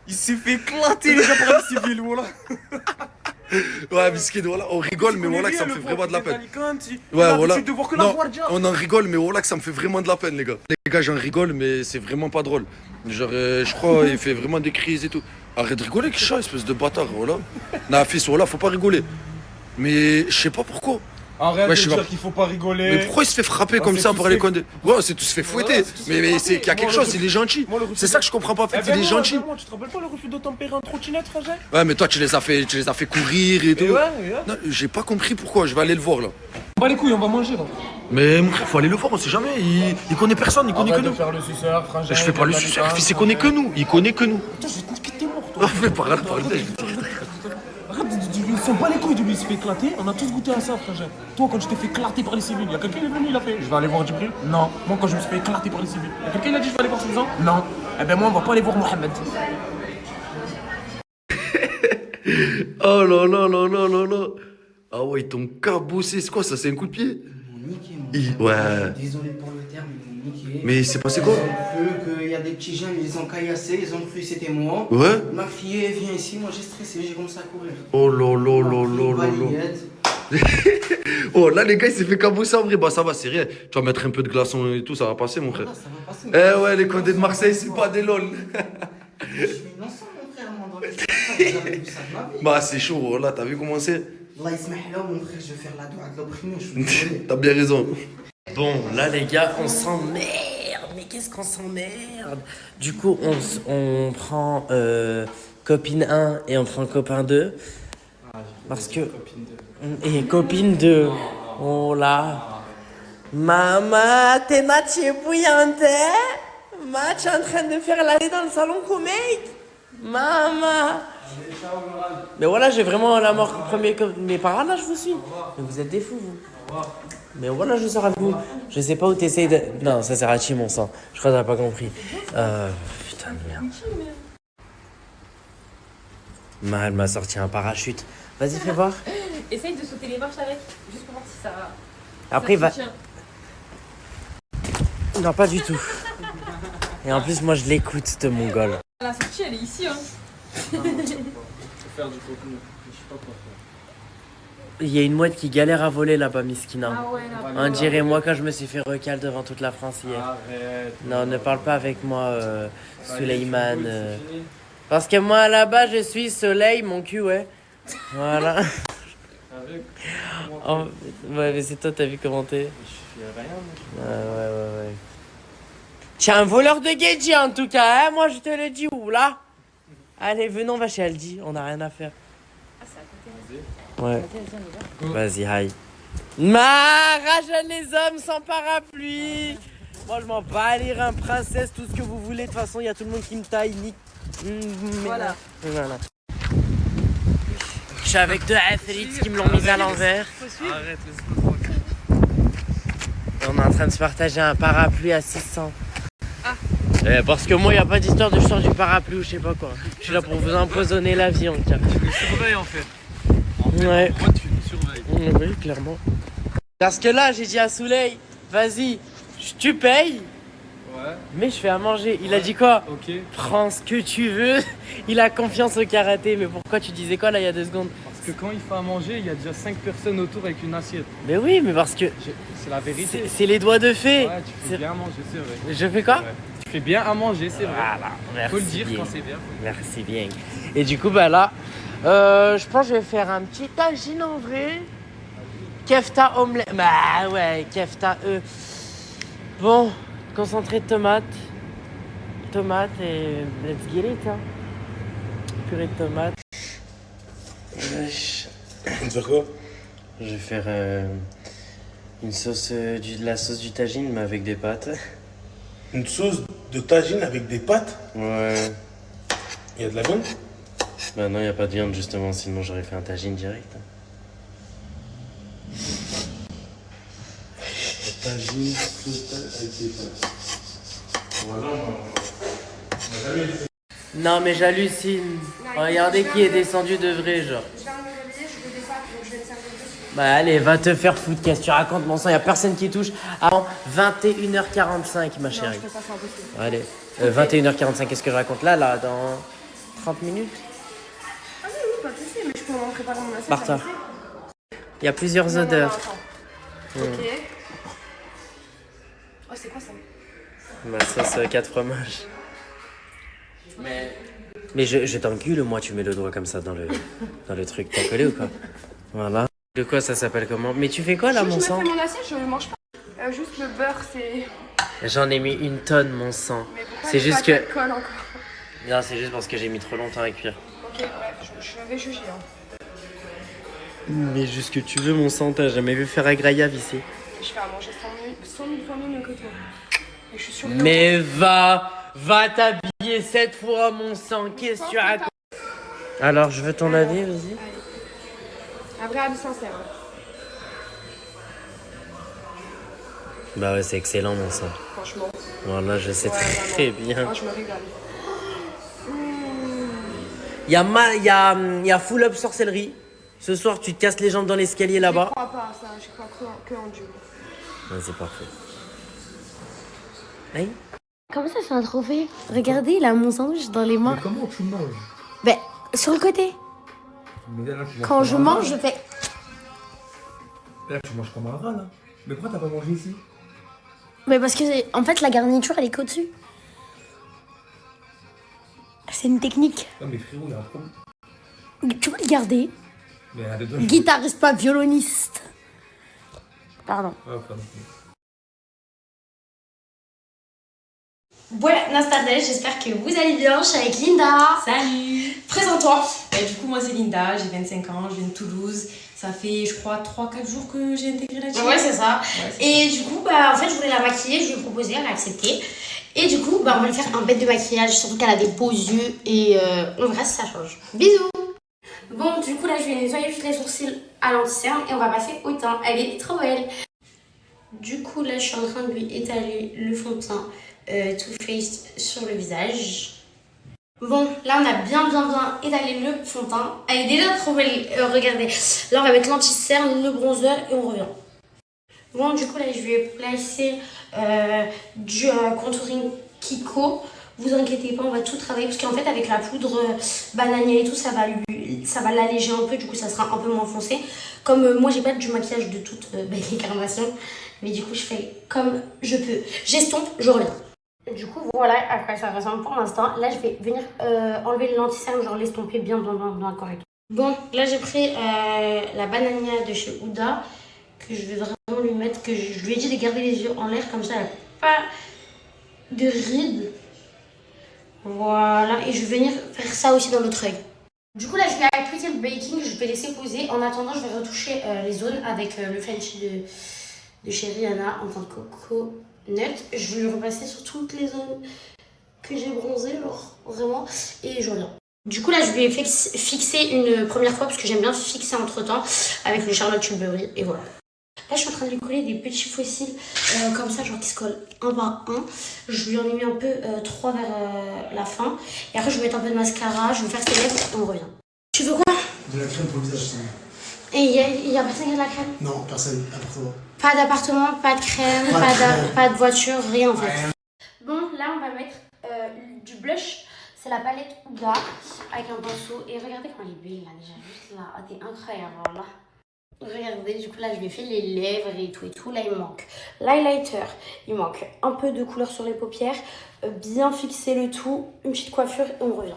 Il s'est fait éclater les appareils civils, voilà. Ouais, miskin, voilà, on rigole, mais voilà que ça me fait vraiment de la peine. Ouais, voilà. Non, on en rigole, mais voilà que ça me fait vraiment de la peine, les gars. Les gars, j'en rigole, mais c'est vraiment pas drôle. Genre, je crois, il fait vraiment des crises et tout. Arrête de rigoler, Kisha, espèce de bâtard, voilà. Non, fils, voilà, faut pas rigoler. Mais je sais pas pourquoi. Arrête Ouais, de je sais dire pas. qu'il faut pas rigoler. Mais pourquoi il se fait frapper Bah, comme c'est ça tout par se les fait- condés? Ouais, c'est tout se fait fouetter. c'est tout se Mais fait c'est qu'il y a quelque Moi, chose, le il est gentil. Moi, le refus C'est ça que je comprends pas, en fait, Eh il ben, est moi, gentil. ben, moi, tu te rappelles pas le refus de tempérer en trottinette, frère? Ouais, mais toi, tu les as fait courir et tout. ouais. Non, j'ai pas compris pourquoi, je vais aller le voir là. Bah les couilles, on va manger là. Mais mon frère, faut aller le voir, on sait jamais. Il connaît personne, il connaît Arrête que de nous. faire le suceur, frangin. Je fais pas le suceur, fils, il connaît que nous. Il connaît que nous. Attends, je vais te niquer tes morts, Oh, toi. mais pas grave, Arrête, ils sont pas les couilles de lui, il se fait éclater. On a tous goûté à ça, frangin. Toi, quand tu t'es fait éclater par les civils, y'a quelqu'un qui est venu, il a fait. Je vais aller voir Djibril? Non. Moi, quand je me suis fait éclater par les civils, y'a quelqu'un qui a dit je vais aller voir Smizan? Non. Eh ben, moi, on va pas aller voir Mohamed. Oh là là là là là là. Ah ouais, ils t'ont cabossé. C'est quoi ça? C'est un coup de pied? Ouais. Désolé pour le terme, ils m'ont niqué. Mais c'est passé quoi? Ils ont cru qu'il y a des petits jeunes, ils ont caillassé, ils ont cru que c'était moi. Ouais. Ma fille, elle vient ici, moi j'ai stressé, j'ai commencé à courir. Oh là là là là là là. Oh là, les gars, il s'est fait cabosser en vrai. Bah ça va, c'est rien. Tu vas mettre un peu de glaçon et tout, ça va passer, mon frère. Ça va passer. Eh ouais, les condés de Marseille, c'est pas des lol. Je suis innocent, mon frère, moi, dans les j'ai jamais vu ça de ma vie. Bah c'est chaud, oh là, t'as vu comment c'est? Allah yismah là, mon frère, je vais faire la doigt de l'opprimé, je suis désolé. T'as bien raison. Bon, là les gars, on s'emmerde. Mais qu'est-ce qu'on s'emmerde? Du coup, on prend copine 1 et on prend copain 2. Parce que... Et copine 2. Oh là. Maman, t'es nature bouillante, hein? Ma, tu es en train de faire l'année dans le salon comique? Maman. Mais voilà, j'ai vraiment la mort premier comme... Mais par là, je vous suis. Mais vous êtes des fous, vous. Mais voilà, je sors avec vous. Je sais pas où t'essayes de... Non, ça sert à chier, mon sang. Je crois que t'as pas compris. Putain de merde. Elle m'a sorti un parachute. Vas-y, fais voir. Essaye de sauter les marches avec, juste pour voir si ça... Après, il va... soutient. Non, pas du tout. Et en plus, moi, je l'écoute, ce mongol. La sortie, elle est ici, hein. Faut faire du contenu. sais pas quoi faire. Il y a une mouette qui galère à voler là-bas, Miskina. Ah ouais, là-bas. On dirait moi quand je me suis fait recal devant toute la France hier. Arrête. Non, ne parle pas avec moi, Suleiman. c'est fini. Parce que moi là-bas, je suis soleil, mon cul, ouais. Voilà. Avec. Oh, ouais, mais c'est toi, t'as vu commenter. Je fais rien, moi. Ouais. T'es un voleur de Geji en tout cas, hein. Moi je te le dis où là. Allez, venons, on va chez Aldi, on n'a rien à faire. Ah, c'est à côté. Ouais. On va. Vas-y, hi. Rajeune les hommes sans parapluie. Moi je m'en bats les reins, princesse, tout ce que vous voulez. De toute façon, il y a tout le monde qui me taille, nique. Voilà. Je suis avec deux athlétes qui me l'ont mise à l'envers. Arrête, laisse-moi tranquille. On est en train de se partager un parapluie à 600. Parce que moi, il n'y a pas d'histoire de je sors du parapluie ou je sais pas quoi. Je suis là pour vous empoisonner la vie en cas. Tu nous surveilles en fait. Ouais. Moi, tu nous surveilles. Oui, clairement. Parce que là, j'ai dit à Souley, vas-y, tu payes. Ouais. Mais je fais à manger. Il a dit quoi? Ok. Prends ce que tu veux. Il a confiance au karaté. Mais pourquoi tu disais quoi là il y a 2 secondes? Parce que quand il faut à manger, il y a déjà 5 personnes autour avec une assiette. Mais oui, mais parce que C'est la vérité. c'est les doigts de fée. Ouais, tu fais bien à manger, c'est vrai. Je fais quoi? Ouais. Tu fais bien à manger, c'est vrai. Voilà, merci. Faut le dire bien. quand c'est bien. Merci bien. Et du coup, bah là, je pense que je vais faire un petit tagine en vrai. Kefta omelette. Bah ouais, kefta Bon, concentré de tomates. Tomates et let's get it. Hein. Purée de tomates. Tu vas faire quoi? Je vais faire une sauce, de la sauce du tagine mais avec des pâtes. Une sauce de tagine avec des pâtes? Ouais. Il y a de la viande? Bah non, il n'y a pas de viande justement, sinon j'aurais fait un tagine direct. Tagine, sauce avec des pâtes. Voilà, Non mais j'hallucine. Regardez qui est descendu de vrai, genre. Je viens de me réveiller, je veux des pâtes, donc je vais me servir dessus. Bah allez, va te faire foutre, qu'est-ce que tu racontes, mon sang, y a personne qui touche avant 21h45, ma chérie. Non, je peux pas, c'est impossible. Allez, 21h45, qu'est-ce que je raconte là, dans 30 minutes? Ah oui, pas de soucis, mais je peux en préparer mon assiette. Par-toi. Il y a plusieurs Non, odeurs. attends. Ok. Oh, c'est quoi ça? Ma sauce 4 fromages. Mais je t'encule, moi, tu mets le doigt comme ça dans le truc. T'as collé ou quoi? Voilà. De quoi ça s'appelle comment? Mais tu fais quoi là, mon sang? Je me fais mon assiette, je ne mange pas. Juste le beurre, c'est... J'en ai mis 1 tonne, mon sang. Mais pourquoi C'est j'ai juste pas que... d'alcool encore? Non, c'est juste parce que j'ai mis trop longtemps à cuire. Ok, ouais, je vais juger. Hein. Mais juste que tu veux, mon sang, t'as jamais vu faire Agrayave ici. Je fais à manger 100 000 fois mieux que toi. Et je suis sûre que... Mais va t'habiller 7 fois, mon sang. Qu'est-ce que tu racontes? Alors, je veux ton avis, vas-y. Un vrai avis sincère. Hein. Bah ouais, c'est excellent, mon sang. Franchement. Voilà, je sais Ouais, très vraiment. bien. Moi, je me régale. Il y a full up sorcellerie. Ce soir, tu te casses les jambes dans l'escalier là-bas. Je crois pas à ça, je crois que en Dieu. Ouais, c'est parfait. Hey. Comment ça, c'est un trophée? Regardez, il a mon sandwich dans les mains. Mais comment tu manges? Ben, sur le côté. Mais là, tu manges Quand comme je un mange, rat, je fais... là, tu manges comme un rat, là. Mais pourquoi t'as pas mangé ici? Mais parce que, en fait, la garniture, elle est qu'au-dessus. C'est une technique. Non, mais frérot, il y a un problème. Tu peux le garder. Mais il y a dedans, Guitariste, pas violoniste. Pardon. Ah, pardon. Buenas tardes, j'espère que vous allez bien. Je suis avec Linda. Salut. Présente-toi. Du coup, moi c'est Linda, j'ai 25 ans, je viens de Toulouse. Ça fait, je crois, 3-4 jours que j'ai intégré la team. Ouais, c'est ça. Ouais, c'est Et du coup, bah, en fait, je voulais la maquiller, je lui ai proposé, elle a accepté. Et du coup, bah, on va lui faire un bête de maquillage, surtout qu'elle a des beaux yeux. Et on verra si ça change. Bisous. Bon, du coup, là, je vais nettoyer juste les sourcils à l'anti-cerne et on va passer au teint. Elle est trop belle. Du coup, là, je suis en train de lui étaler le fond de teint Too Faced sur le visage. Bon, là, on a bien étalé le fond de teint. Elle est déjà trop belle, regardez. Là, on va mettre l'anti-cerne, le bronzer et on revient. Bon, du coup, là, je vais placer du contouring Kiko Vous inquiétez pas, on va tout travailler parce qu'en fait avec la poudre bananière et tout, ça va l'alléger un peu, du coup ça sera un peu moins foncé. Comme moi j'ai pas du maquillage de toute incarnation, mais du coup je fais comme je peux. J'estompe, je reviens. Du coup voilà à quoi ça ressemble pour l'instant. Là je vais venir enlever le lentissage, genre l'estomper bien dans le correcteur. Bon, là j'ai pris la banania de chez Huda, que je vais vraiment lui mettre, que je lui ai dit de garder les yeux en l'air, comme ça elle n'a pas de rides. Voilà, et je vais venir faire ça aussi dans l'autre œil. Du coup là je vais appliquer le baking, je vais laisser poser. En attendant je vais retoucher les zones avec le Fenty de chez Rihanna en tant que coconut. Je vais le repasser sur toutes les zones que j'ai bronzées, genre vraiment, et je reviens. Du coup là je vais fixer une première fois parce que j'aime bien fixer entre temps avec le Charlotte Tilbury et voilà. Là je suis en train de lui coller des petits fossiles comme ça, genre qui se collent un par un. Je lui en ai mis un peu 3 vers la fin. Et après je vais mettre un peu de mascara, je vais faire ses lèvres et on revient. Tu veux quoi? De la crème pour le visage, ça. Et il y a personne qui a de la crème? Non, personne, appartement. Pas d'appartement, pas de crème, pas de voiture, rien en fait. Bon là on va mettre du blush. C'est la palette Huda avec un pinceau. Et regardez comment elle est belle là déjà, juste là. Ah, t'es incroyable là. Regardez, du coup là je lui ai fait les lèvres et tout. Là il me manque l'highlighter, il manque un peu de couleur sur les paupières, bien fixer le tout, une petite coiffure et on revient.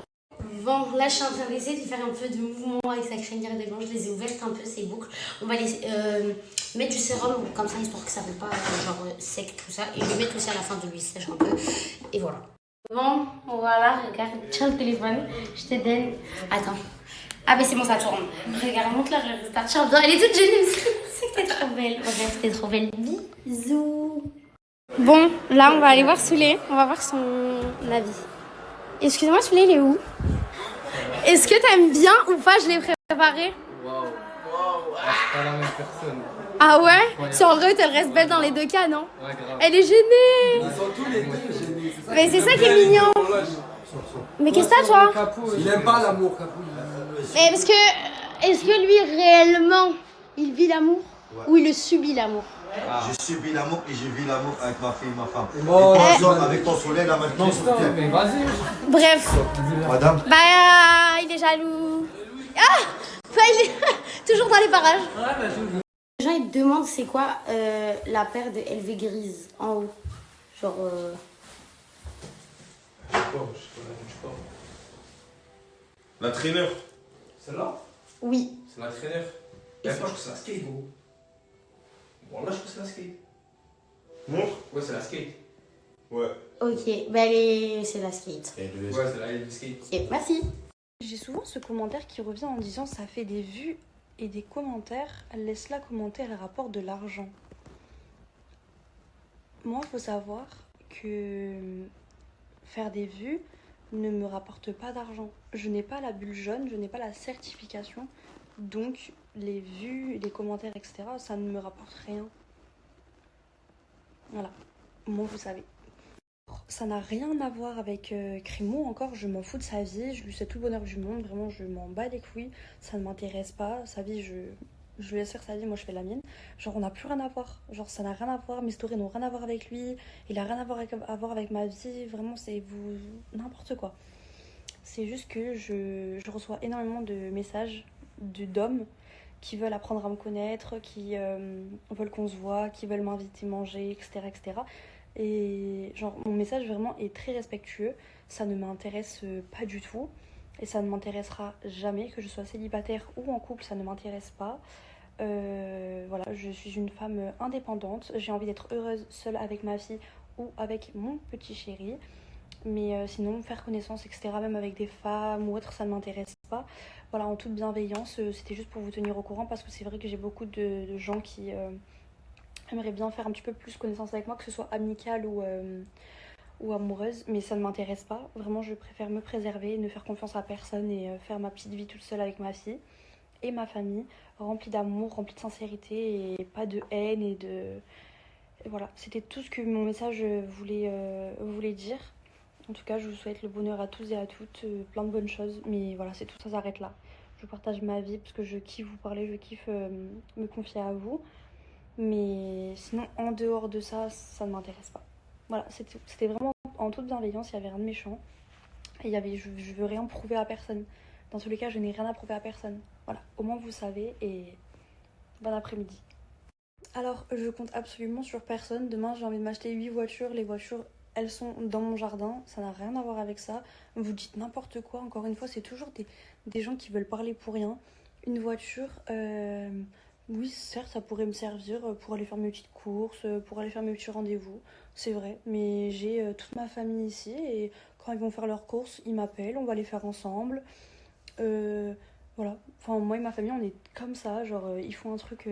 Bon, là je suis en train d'essayer de faire un peu de mouvement avec sa crinière des blanches, je les ai ouvertes un peu ces boucles. On va les mettre du sérum comme ça histoire que ça ne fait pas genre sec tout ça. Et je vais mettre aussi à la fin de lui sèche un peu et voilà. Bon, voilà, regarde, tiens le téléphone, je te donne. Attends. Ah ben c'est bon, ça tourne. Regarde, montre la résultat. Tiens, elle est toute gênée, c'est que t'es trop belle. Regarde, t'es trop belle. Bisous. Bon, là on va aller voir Souley, on va voir son avis. Excuse-moi Souley, il est où? Est-ce que t'aimes bien ou pas, je l'ai préparé? Waouh, c'est pas la même personne. Ah ouais? Si en vrai elle reste belle dans les deux cas, non? Ouais, grave. Elle est gênée. Ils sont tous les deux gênés. Mais c'est ça qui est mignon. Mais qu'est-ce que t'as toi? Il aime pas l'amour, Capou. Mais parce que, est-ce que lui réellement, il vit l'amour ou il le subit l'amour? Je subis l'amour et je vis l'amour avec ma fille et ma femme. Bon, et toi, avec ton soleil là maintenant. Mais vas-y. Bref. Madame. Bah, il est jaloux. Ah bah, il est toujours dans les parages. Les gens ils te demandent c'est quoi la paire de LV grise en haut. Genre. La traîneur. Celle-là? Oui. C'est la traîneur. Moi, je trouve que c'est la skate, gros. Bon, là, je trouve que c'est la skate. Montre? Ouais, c'est la skate. Ouais. Ok, bah c'est la skate. Ouais, c'est la skate. Ok, merci. J'ai souvent ce commentaire qui revient en disant ça fait des vues et des commentaires. Laisse-la commenter, elle rapporte de l'argent. Moi, il faut savoir que faire des vues ne me rapporte pas d'argent. Je n'ai pas la bulle jaune, je n'ai pas la certification. Donc, les vues, les commentaires, etc., ça ne me rapporte rien. Voilà. Moi, vous savez. Ça n'a rien à voir avec Crimo encore, je m'en fous de sa vie, je lui souhaite tout le bonheur du monde, vraiment je m'en bats les couilles, ça ne m'intéresse pas, sa vie je lui laisse faire sa vie, moi je fais la mienne. Genre on n'a plus rien à voir, genre ça n'a rien à voir, mes stories n'ont rien à voir avec lui, il a rien à voir avec ma vie, vraiment c'est n'importe quoi. C'est juste que je reçois énormément de messages d'hommes qui veulent apprendre à me connaître, qui veulent qu'on se voit, qui veulent m'inviter manger, etc., etc. Et genre mon message vraiment est très respectueux, ça ne m'intéresse pas du tout et ça ne m'intéressera jamais, que je sois célibataire ou en couple, ça ne m'intéresse pas. Voilà, je suis une femme indépendante, j'ai envie d'être heureuse seule avec ma fille ou avec mon petit chéri, mais sinon faire connaissance, etc., même avec des femmes ou autres, ça ne m'intéresse pas. Voilà, en toute bienveillance, c'était juste pour vous tenir au courant parce que c'est vrai que j'ai beaucoup de gens qui j'aimerais bien faire un petit peu plus connaissance avec moi, que ce soit amicale ou amoureuse, mais ça ne m'intéresse pas. Vraiment, je préfère me préserver, ne faire confiance à personne et faire ma petite vie toute seule avec ma fille et ma famille, remplie d'amour, remplie de sincérité et pas de haine et voilà, c'était tout ce que mon message voulait dire. En tout cas, je vous souhaite le bonheur à tous et à toutes, plein de bonnes choses, mais voilà, c'est tout, ça s'arrête là. Je partage ma vie parce que je kiffe vous parler, je kiffe me confier à vous. Mais sinon, en dehors de ça, ça ne m'intéresse pas. Voilà, c'était vraiment en toute bienveillance, il n'y avait rien de méchant. Et je veux rien prouver à personne. Dans tous les cas, je n'ai rien à prouver à personne. Voilà, au moins vous savez et bon après-midi. Alors, je compte absolument sur personne. Demain, j'ai envie de m'acheter 8 voitures. Les voitures, elles sont dans mon jardin. Ça n'a rien à voir avec ça. Vous dites n'importe quoi. Encore une fois, c'est toujours des gens qui veulent parler pour rien. Une voiture, oui, certes, ça pourrait me servir pour aller faire mes petites courses, pour aller faire mes petits rendez-vous. C'est vrai, mais j'ai toute ma famille ici et quand ils vont faire leurs courses, ils m'appellent, on va les faire ensemble. Voilà, enfin moi et ma famille on est comme ça, genre ils font un truc,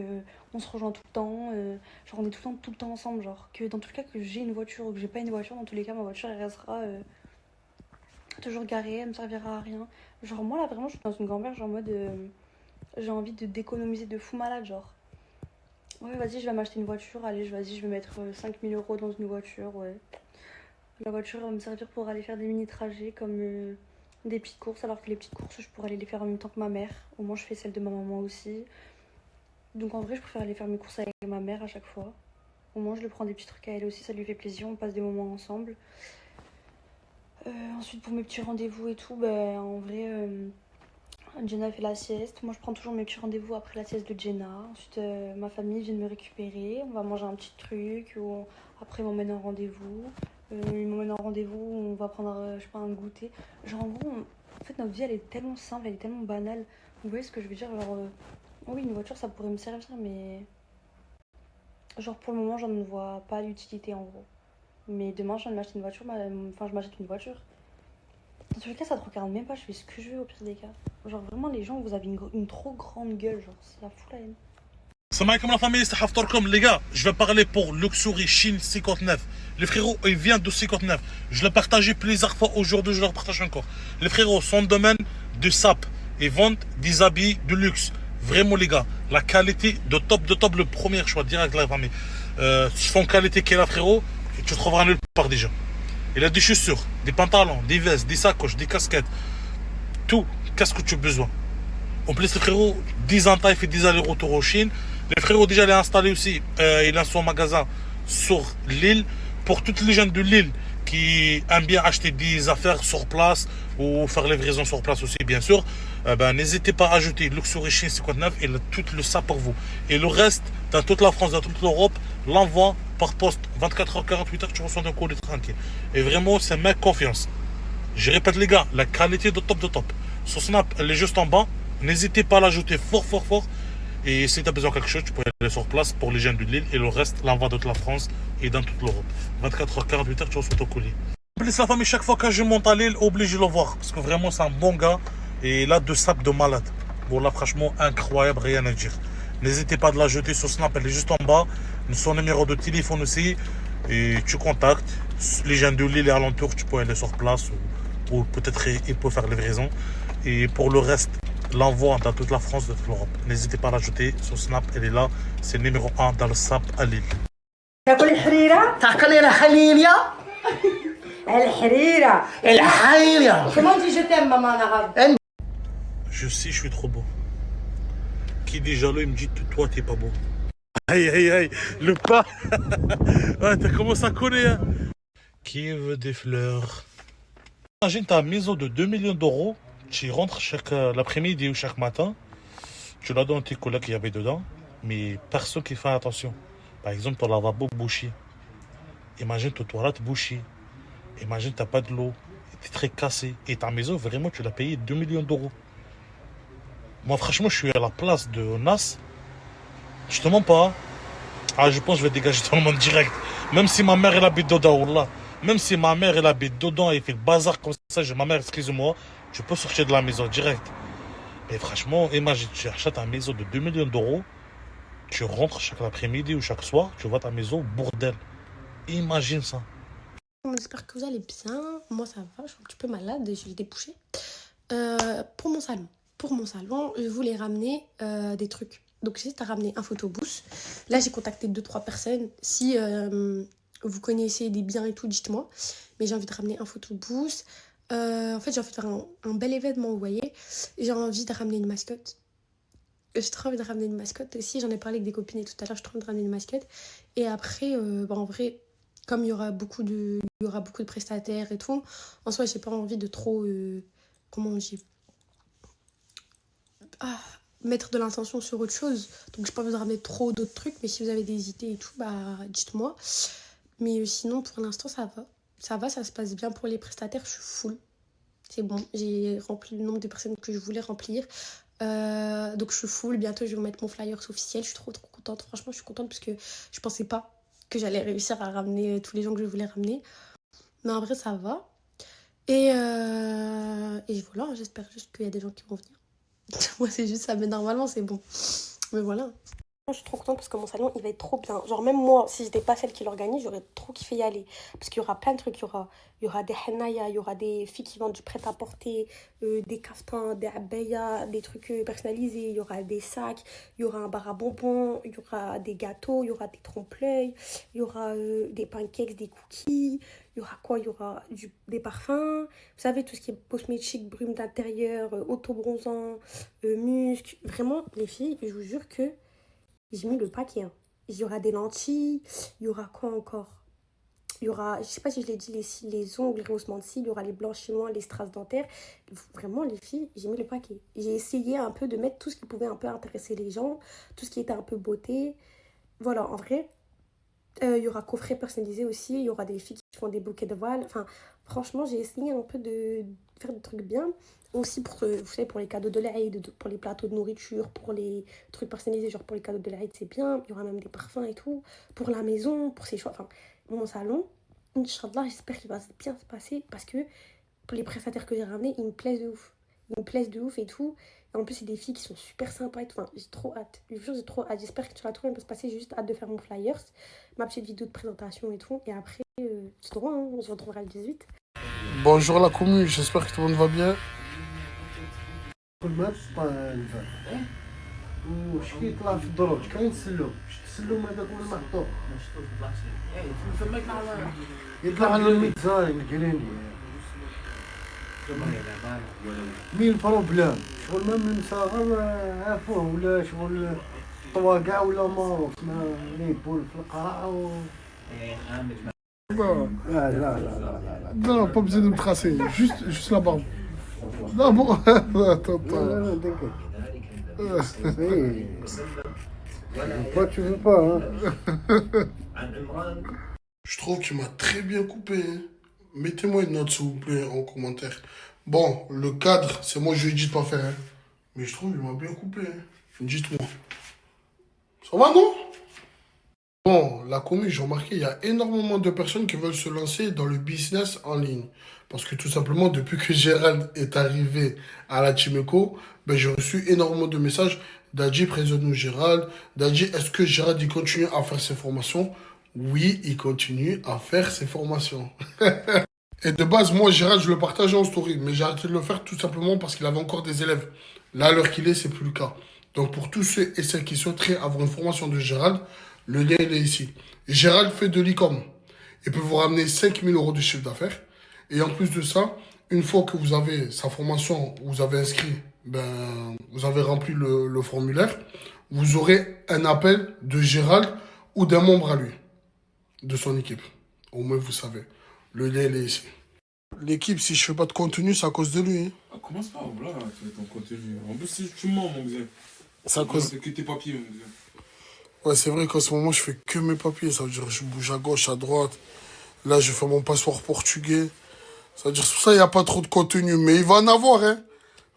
on se rejoint tout le temps, genre on est tout le temps ensemble, genre que dans tout le cas que j'ai une voiture ou que j'ai pas une voiture, dans tous les cas ma voiture elle restera toujours garée, elle me servira à rien. Genre moi là vraiment je suis dans une gamberge en mode j'ai envie d'économiser de fou malade, genre ouais vas-y je vais m'acheter une voiture, allez vas-y je vais mettre 5000 € dans une voiture, ouais. La voiture va me servir pour aller faire des mini-trajets comme des petites courses, alors que les petites courses, je pourrais aller les faire en même temps que ma mère. Au moins, je fais celle de ma maman aussi. Donc en vrai, je préfère aller faire mes courses avec ma mère à chaque fois. Au moins, je lui prends des petits trucs à elle aussi, ça lui fait plaisir, on passe des moments ensemble. Ensuite, pour mes petits rendez-vous et tout, ben, en vrai, Jenna fait la sieste. Moi, je prends toujours mes petits rendez-vous après la sieste de Jenna. Ensuite, ma famille vient de me récupérer. On va manger un petit truc, ou après, ils m'emmènent en rendez-vous. Ils m'emmènent en rendez-vous, on va prendre, je sais pas, un goûter. Genre, en gros, en fait, notre vie, elle est tellement simple, elle est tellement banale. Vous voyez ce que je veux dire? Genre, oui, une voiture, ça pourrait me servir, mais... Genre, pour le moment, j'en ne vois pas l'utilité, en gros. Mais demain, je viens de m'acheter une voiture, enfin, je m'achète une voiture. Dans tous les cas, ça te regarde même pas, je fais ce que je veux, au pire des cas. Genre, vraiment, les gens, vous avez une trop grande gueule, genre, ça fout la haine. Salam alaikum la famille, c'est Haftarkom. Les gars, je vais parler pour Luxury Chine 59. Les frérots, ils viennent de 59. Je l'ai partagé plusieurs fois aujourd'hui, je le partage encore. Les frérots sont de domaine de sap. Ils vendent des habits de luxe. Vraiment les gars, la qualité de top, le premier choix direct la famille. Son qualité qui est là frérot, tu trouveras nulle part déjà. Il a des chaussures, des pantalons, des vestes, des sacoches, des casquettes. Tout, qu'est-ce que tu as besoin. En plus les frérots, 10 ans, il fait 10 allers-retours en Chine. Les frérots déjà il est installé aussi, il a son magasin sur l'île. Pour toutes les gens de l'île qui aiment bien acheter des affaires sur place ou faire livraison sur place aussi bien sûr, n'hésitez pas à ajouter Luxury Chine 59, il a tout le ça pour vous. Et le reste, dans toute la France, dans toute l'Europe, l'envoi par poste 24h, 48h, tu reçois un colis tranquille. Et vraiment, c'est ma confiance. Je répète les gars, la qualité de top. Sur Snap, elle est juste en bas. N'hésitez pas à l'ajouter fort. Et si tu as besoin de quelque chose, tu peux aller sur place pour les gens de l'île. Et le reste, l'envoi de toute la France et dans toute l'Europe. 24h, 48h, tu reçois ton colis. En plus, la famille, chaque fois que je monte à l'île, obligé de le voir. Parce que vraiment, c'est un bon gars. Et là, de sap de malade. Bon, là, franchement, incroyable, rien à dire. N'hésitez pas de l'ajouter sur Snap, elle est juste en bas. Son numéro de téléphone aussi. Et tu contactes. Les gens de l'île et alentour, tu peux aller sur place. Ou peut-être il peut faire livraison. Et pour le reste, l'envoi dans toute la France, dans toute l'Europe. N'hésitez pas à l'ajouter sur Snap, elle est là. C'est le numéro 1 dans le SAP à Lille. تاكل الحريرة؟ تاكل الحليلية؟ الحريرة الحليلية. Comment dit je t'aime maman en arabe? Je sais, je suis trop beau. Qui est jaloux, il me dit toi t'es pas beau. Aïe, le pas. Ouais, t'as commencé à connaître. Qui veut des fleurs? Imagine ta maison de 2 millions d'euros. Tu rentres chaque l'après-midi ou chaque matin, tu la donnes à tes collègues qu'il y avait dedans, mais personne qui fait attention. Par exemple, ton lavabo bouché. Imagine ton toilette bouché. Imagine t'as pas de l'eau, t'es très cassé. Et ta maison, vraiment, tu l'as payé 2 millions d'euros. Moi, franchement, je suis à la place de Nas. Je te mens pas. Ah, je pense que je vais dégager tout le monde direct. Même si ma mère, elle habite dedans, là. Même si ma mère, elle habite dedans et fait le bazar comme ça, ma mère, excuse-moi, tu peux sortir de la maison direct. Mais franchement, imagine, tu achètes une maison de 2 millions d'euros, tu rentres chaque après-midi ou chaque soir, tu vois ta maison, bordel. Imagine ça. J'espère que vous allez bien. Moi, ça va, je suis un petit peu malade, j'ai débouché. Pour mon salon, je voulais ramener des trucs. Donc, j'ai juste à ramener un photobooth. Là, j'ai contacté 2-3 personnes. Si vous connaissez des biens et tout, dites-moi. Mais j'ai envie de ramener un photobooth. En fait, j'ai envie de faire un bel événement, vous voyez. J'ai envie de ramener une mascotte. J'ai trop envie de ramener une mascotte aussi. J'en ai parlé avec des copines et tout à l'heure, j'ai trop envie de ramener une mascotte. Et après, en vrai, comme il y aura beaucoup de prestataires et tout, en soi, j'ai pas envie de trop, comment on dit, mettre de l'intention sur autre chose. Donc, j'ai pas envie de ramener trop d'autres trucs, mais si vous avez des idées et tout, bah, dites-moi. Mais sinon, pour l'instant, ça va. Ça se passe bien pour les prestataires, je suis full. C'est bon, j'ai rempli le nombre de personnes que je voulais remplir. Donc, je suis full. Bientôt, je vais vous mettre mon flyer officiel. Je suis trop contente. Franchement, je suis contente parce que je pensais pas que j'allais réussir à ramener tous les gens que je voulais ramener. Mais en vrai, ça va. Et voilà, j'espère juste qu'il y a des gens qui vont venir. Moi, c'est juste ça, mais normalement, c'est bon. Mais voilà. Je suis trop contente parce que mon salon, il va être trop bien. Genre, même moi, si j'étais pas celle qui l'organise, j'aurais trop kiffé y aller. Parce qu'il y aura plein de trucs. Il y aura des hennaïas, il y aura des filles qui vendent du prêt-à-porter, des caftans, des abayas, des trucs personnalisés. Il y aura des sacs, il y aura un bar à bonbons, il y aura des gâteaux, il y aura des trompe-l'œil, il y aura des pancakes, des cookies. Il y aura quoi? Il y aura des parfums. Vous savez, tout ce qui est cosmétique, brume d'intérieur, auto-bronzant, musc. Vraiment, les filles, je vous jure que j'ai mis le paquet. Hein. Il y aura des lentilles. Il y aura quoi encore? Il y aura, je sais pas si je l'ai dit, les ongles, les rehaussements de cils. Il y aura les blanchiments, les strass dentaires. Vraiment, les filles, j'ai mis le paquet. J'ai essayé un peu de mettre tout ce qui pouvait un peu intéresser les gens. Tout ce qui était un peu beauté. Voilà, en vrai. Il y aura coffret personnalisé aussi. Il y aura des filles qui font des bouquets de voile. Enfin, franchement, j'ai essayé un peu de faire des trucs bien. Aussi, pour, vous savez, pour les cadeaux de l'Aïd, pour les plateaux de nourriture, pour les trucs personnalisés, genre pour les cadeaux de l'Aïd, c'est bien. Il y aura même des parfums et tout. Pour la maison, pour ses choix. Enfin, mon salon, Inch'Allah, j'espère qu'il va bien se passer parce que pour les prestataires que j'ai ramenés, ils me plaisent de ouf. Ils me plaisent de ouf et tout. Et en plus, c'est des filles qui sont super sympas et tout. Enfin, j'ai trop hâte. Je vous jure, j'ai trop hâte. J'espère que tu vas trop bien se passer. J'ai juste hâte de faire mon flyers, ma petite vidéo de présentation et tout. Et après, c'est droit, hein, on se retrouvera le 18. Bonjour la commu, j'espère que tout le monde va bien. وشكي يطلع في الدروج كاين سلوم شفت السلوم هذاك هو المحطوط يطلع على الميزان الكريني مين بروبلام شغل ما من صغر عافوه ولا شغل طواقع ولا ماروس ما ليبول في القراعه Non, pas besoin de me tracer, juste la barbe. Non, bon, attends. Toi tu veux pas, hein. Je trouve qu'il m'a très bien coupé. Hein. Mettez-moi une note, s'il vous plaît, en commentaire. Bon, le cadre, c'est moi, je lui ai dit de pas faire. Hein. Mais je trouve qu'il m'a bien coupé. Hein. Dites-moi. Ça va, non? Bon, la commu, j'ai remarqué, il y a énormément de personnes qui veulent se lancer dans le business en ligne. Parce que tout simplement, depuis que Gérald est arrivé à la Timeco, ben, j'ai reçu énormément de messages. Dadji, présente-nous Gérald. Dadji, est-ce que Gérald, il continue à faire ses formations? Oui, il continue à faire ses formations. Et de base, moi, Gérald, je le partageais en story. Mais j'ai arrêté de le faire tout simplement parce qu'il avait encore des élèves. Là, à l'heure qu'il est, c'est plus le cas. Donc, pour tous ceux et celles qui souhaiteraient avoir une formation de Gérald, le lien, il est ici. Gérald fait de l'e-com. Il peut vous ramener 5 000 € de chiffre d'affaires. Et en plus de ça, une fois que vous avez sa formation, vous avez inscrit, ben, vous avez rempli le formulaire, vous aurez un appel de Gérald ou d'un membre à lui, de son équipe. Au moins, vous savez. Le lien, il est ici. L'équipe, si je fais pas de contenu, c'est à cause de lui. Hein. Ah, commence pas, voilà, tu fais ton contenu. En plus, si tu mens, mon gars. C'est à cause... C'est que tes papiers, mon gars. Ouais, c'est vrai qu'en ce moment, je fais que mes papiers. Ça veut dire que je bouge à gauche, à droite. Là, je fais mon passeport portugais. Ça veut dire que ça, il n'y a pas trop de contenu. Mais il va en avoir, hein.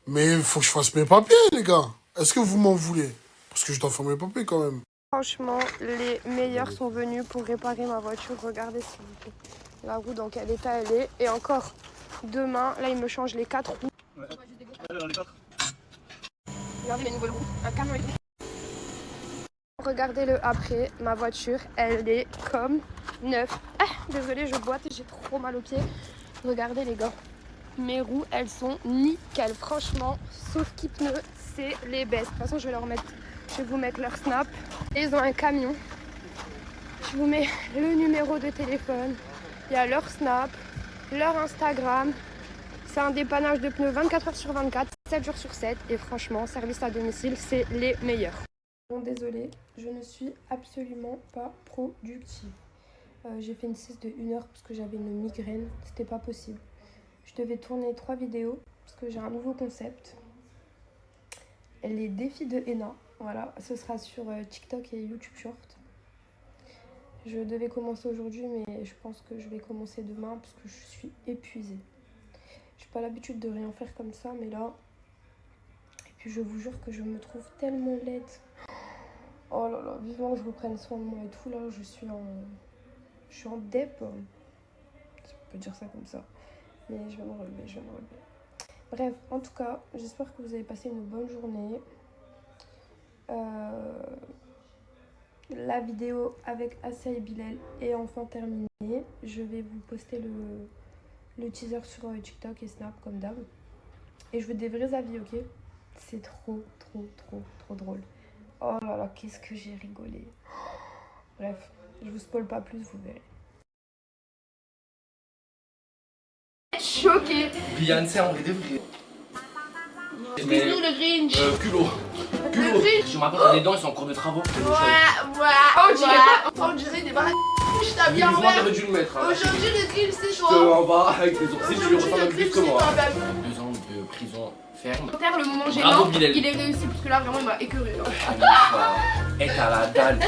Mais il faut que je fasse mes papiers, les gars. Est-ce que vous m'en voulez? Parce que je dois faire mes papiers, quand même. Franchement, les meilleurs sont venus pour réparer ma voiture. Regardez, s'il vous plaît. La roue, dans quel état elle est. Et encore, demain, là, ils me changent les 4 roues. Regardez les nouvelles roues. Un camion et tout. Regardez-le après, ma voiture, elle est comme neuve. Ah, désolée, je boite et j'ai trop mal aux pieds. Regardez les gars, mes roues, elles sont nickel. Franchement, sauf qui pneus, c'est les best. De toute façon, je vais vous mettre leur snap. Ils ont un camion. Je vous mets le numéro de téléphone. Il y a leur snap, leur Instagram. C'est un dépannage de pneus 24 h sur 24, 7 jours sur 7. Et franchement, service à domicile, c'est les meilleurs. Bon, désolée, je ne suis absolument pas productive. J'ai fait une sieste de 1 heure parce que j'avais une migraine. C'était pas possible. Je devais tourner 3 vidéos parce que j'ai un nouveau concept. Les défis de Henna. Voilà, ce sera sur TikTok et YouTube Short. Je devais commencer aujourd'hui, mais je pense que je vais commencer demain parce que je suis épuisée. J'ai pas l'habitude de rien faire comme ça, mais là... Et puis je vous jure que je me trouve tellement laide. Oh là là, vivement que je reprenne soin de moi et tout. Là, je suis en dep. Si on peut dire ça comme ça. Mais je vais me relever, Bref, en tout cas, j'espère que vous avez passé une bonne journée. La vidéo avec Assia et Bilal est enfin terminée. Je vais vous poster le teaser sur TikTok et Snap comme d'hab. Et je veux des vrais avis, ok? C'est trop drôle. Oh là là, qu'est-ce que j'ai rigolé. Bref, je vous spoil pas plus, vous verrez. Choquée. Beyoncé en vrai de vrai. Bisous le Grinch. Culot. Le Grinch. Je me rappelle, les dents, ils sont en cours de travaux. On dirait des barres. Je t'ai bien Heureusement, t'aurais dû le mettre. Hein. Aujourd'hui, le Grinch, c'est Je toi. te envoie avec tes ourcils, tu lui ressembles même plus que moi. 2 ans de prison ferme. Le moment Bravo, gênant, Bilal. il est réussi parce que là, vraiment, il m'a écœuré. Et t'as la dalle.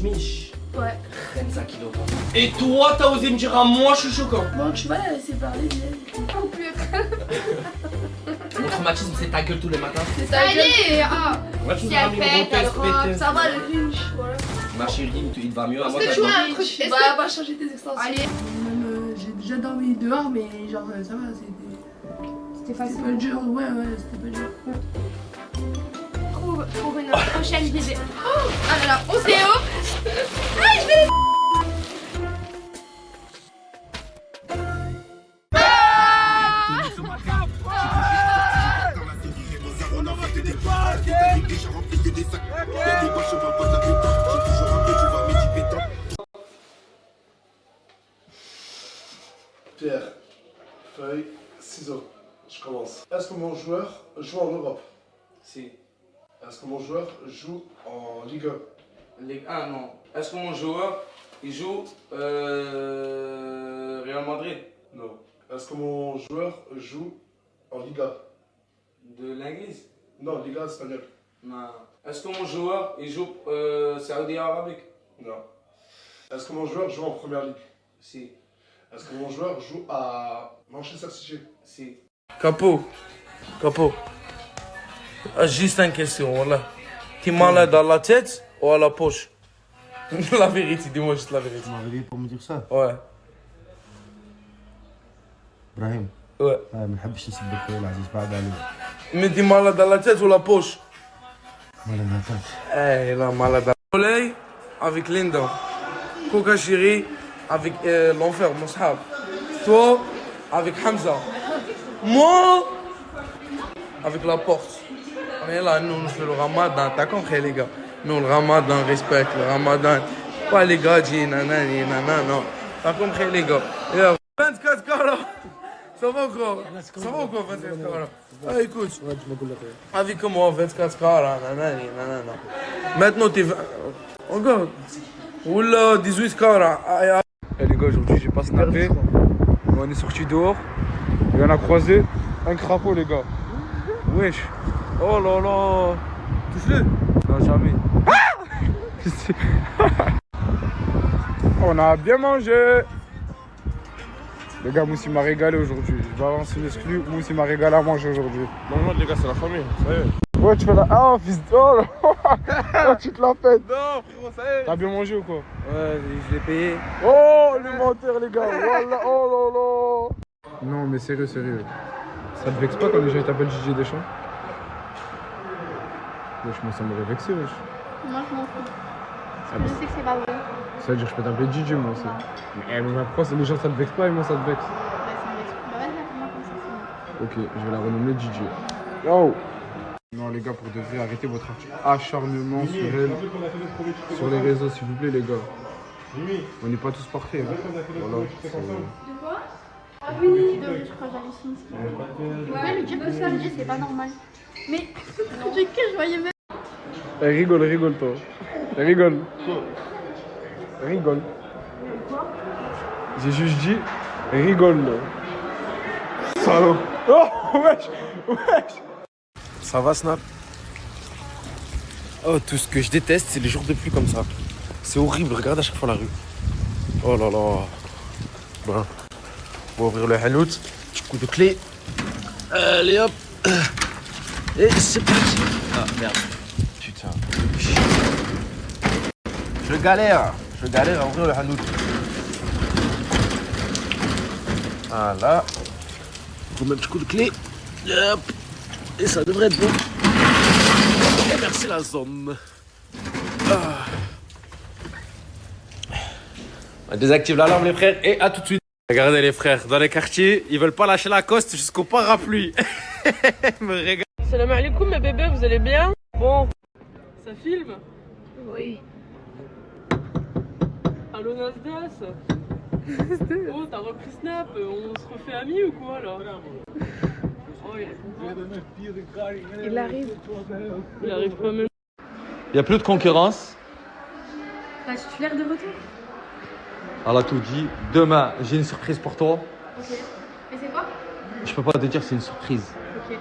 Mich. Ouais. 25 kilos. Et toi, t'as osé me dire à moi, je suis choquant. Bon, tu vas la laisser parler, on peut Mon traumatisme, c'est ta gueule tous les matins. C'est ta gueule. Allez, Moi, tu si nous as elle mis une pète, elle grosse rock, pète. ça va le Grinch, voilà. Ma chérie, il te va mieux à Est-ce moi. que tu vois un truc? Est-ce Est-ce que... que... va changer tes extensions. Allez. Même, j'ai déjà dormi dehors, mais genre ça va, c'était facile. C'était pas dur, ouais, c'était pas dur. Pour une prochaine vidéo. Ah là là, on s'est haut. Ah, je vais les... Pierre, feuille, ciseaux. Je commence. Est-ce que mon joueur joue en Europe? Si. Est-ce que mon joueur joue en Ligue 1? Ligue 1, non. Est-ce que mon joueur, il joue Real Madrid? Non. Est-ce que mon joueur joue en Liga? De l'Église? Non, Liga espagnole. Non. Est-ce que mon joueur, il joue Saoudi Arabique? Non. Est-ce que mon joueur joue en Première Ligue? Si. Est-ce que mon joueur joue à Manchester City? Si. Capo. Juste une question, voilà. T'es malade à la tête ou à la poche? La vérité, dis-moi juste la vérité. Tu m'as réveillé pour me dire ça? Ouais. Brahim. Ouais. ما نحبش نسبك العزيز بعد عليه. Mais t'es malade à la tête ou la poche? Malade à la tête. Eh, là, malade à la soleil avec Linda. Coca Chéri avec l'enfer, mon sahab. Toi, avec Hamza. Moi, avec la porte. On est là, nous, on fait le ramadan. T'as compris, les gars? Nous, le ramadan, on respecte le ramadan. Pas les gars, dis nanani, nanana. T'as compris, les gars? 24 carats. Ça va quoi? Ça va quoi, 24 carats? Ah, écoute. Avec moi, 24 carats, nanani, nanana. Maintenant, t'es... Regarde. Oula, 18 carats. Eh les gars, aujourd'hui j'ai pas snappé. On est sorti dehors. Et on a croisé un crapaud, les gars. Wesh. Oh là là. Touche-le. Non, jamais. On a bien mangé. Les gars, Moussi m'a régalé aujourd'hui. Je balance une exclue. Moussi m'a régalé à manger aujourd'hui. Non, les gars, c'est la famille. Ça y est. Ouais, tu fais la. Ah, fils de. Oh là. Oh, tu te la pètes. Non, frérot, ça y est. T'as bien mangé ou quoi? Ouais, je l'ai payé. Oh, le menteur, les gars. Voilà. Oh là là. Non, mais sérieux. Ça te vexe pas quand les gens ils t'appellent Didier Deschamps? Wesh, moi ça m'aurait vexé, wesh. Moi, je m'en fous. Ah, Je sais que c'est pas vrai. Ça veut dire que je peux t'appeler Didier, moi aussi. Mais pourquoi les gens ça te vexe pas et moi ça te vexe? Bah, ça me vexe. Bah, vas-y, appelle-moi comme ça. Ok, je vais la renommer Didier. Yo! Non, les gars, pour de vrai, arrêtez votre acharnement sur elle. Sur les réseaux, s'il vous plaît, les gars. On n'est pas tous parfaits. Hein. Voilà. De quoi? Ah oui, je crois que j'hallucine. Ouais, lui dire que ça, lui dire c'est pas normal. Mais, j'ai que je voyais même. Rigole, toi. Rigole. Rigole. J'ai juste dit rigole. Salaud. Oh, wesh. Ça va, Snap? Oh, tout ce que je déteste, c'est les jours de pluie comme ça. C'est horrible, regarde à chaque fois la rue. Oh là là. Bon, on va ouvrir le hanout. Petit coup de clé. Allez hop. Et c'est parti. Ah merde. Putain. Je galère à ouvrir le hanout. Voilà. On met un petit coup de clé. Hop. Et ça devrait être bon. Et merci la zone. On désactive l'alarme les frères et à tout de suite. Regardez les frères, dans les quartiers, ils veulent pas lâcher la coste jusqu'au parapluie. Me régale. Salam alaikum mes bébés, vous allez bien? Bon, ça filme? Oui. Allô Nasdas? Oh, t'as repris Snap, on se refait amis ou quoi là? Oh, il arrive. Il arrive pas même. Il n'y a plus de concurrence. La titulaire de retour. Elle a tout dit. Demain, j'ai une surprise pour toi. Ok. Mais c'est quoi? Je peux pas te dire, c'est une surprise. Ok.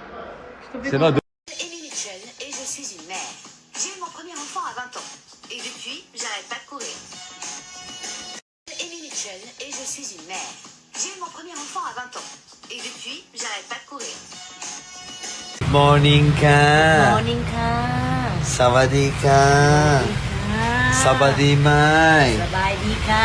C'est là de... Amy Mitchell et je suis une mère. J'ai eu mon premier enfant à 20 ans. Et depuis, j'arrête pas de courir. Amy Mitchell et je suis une mère. J'ai eu mon premier enfant à 20 ans. Et depuis, j'arrête pas de courir. Morning-ka. Morning-ka. Savadika. Sabadimai. Sabadika.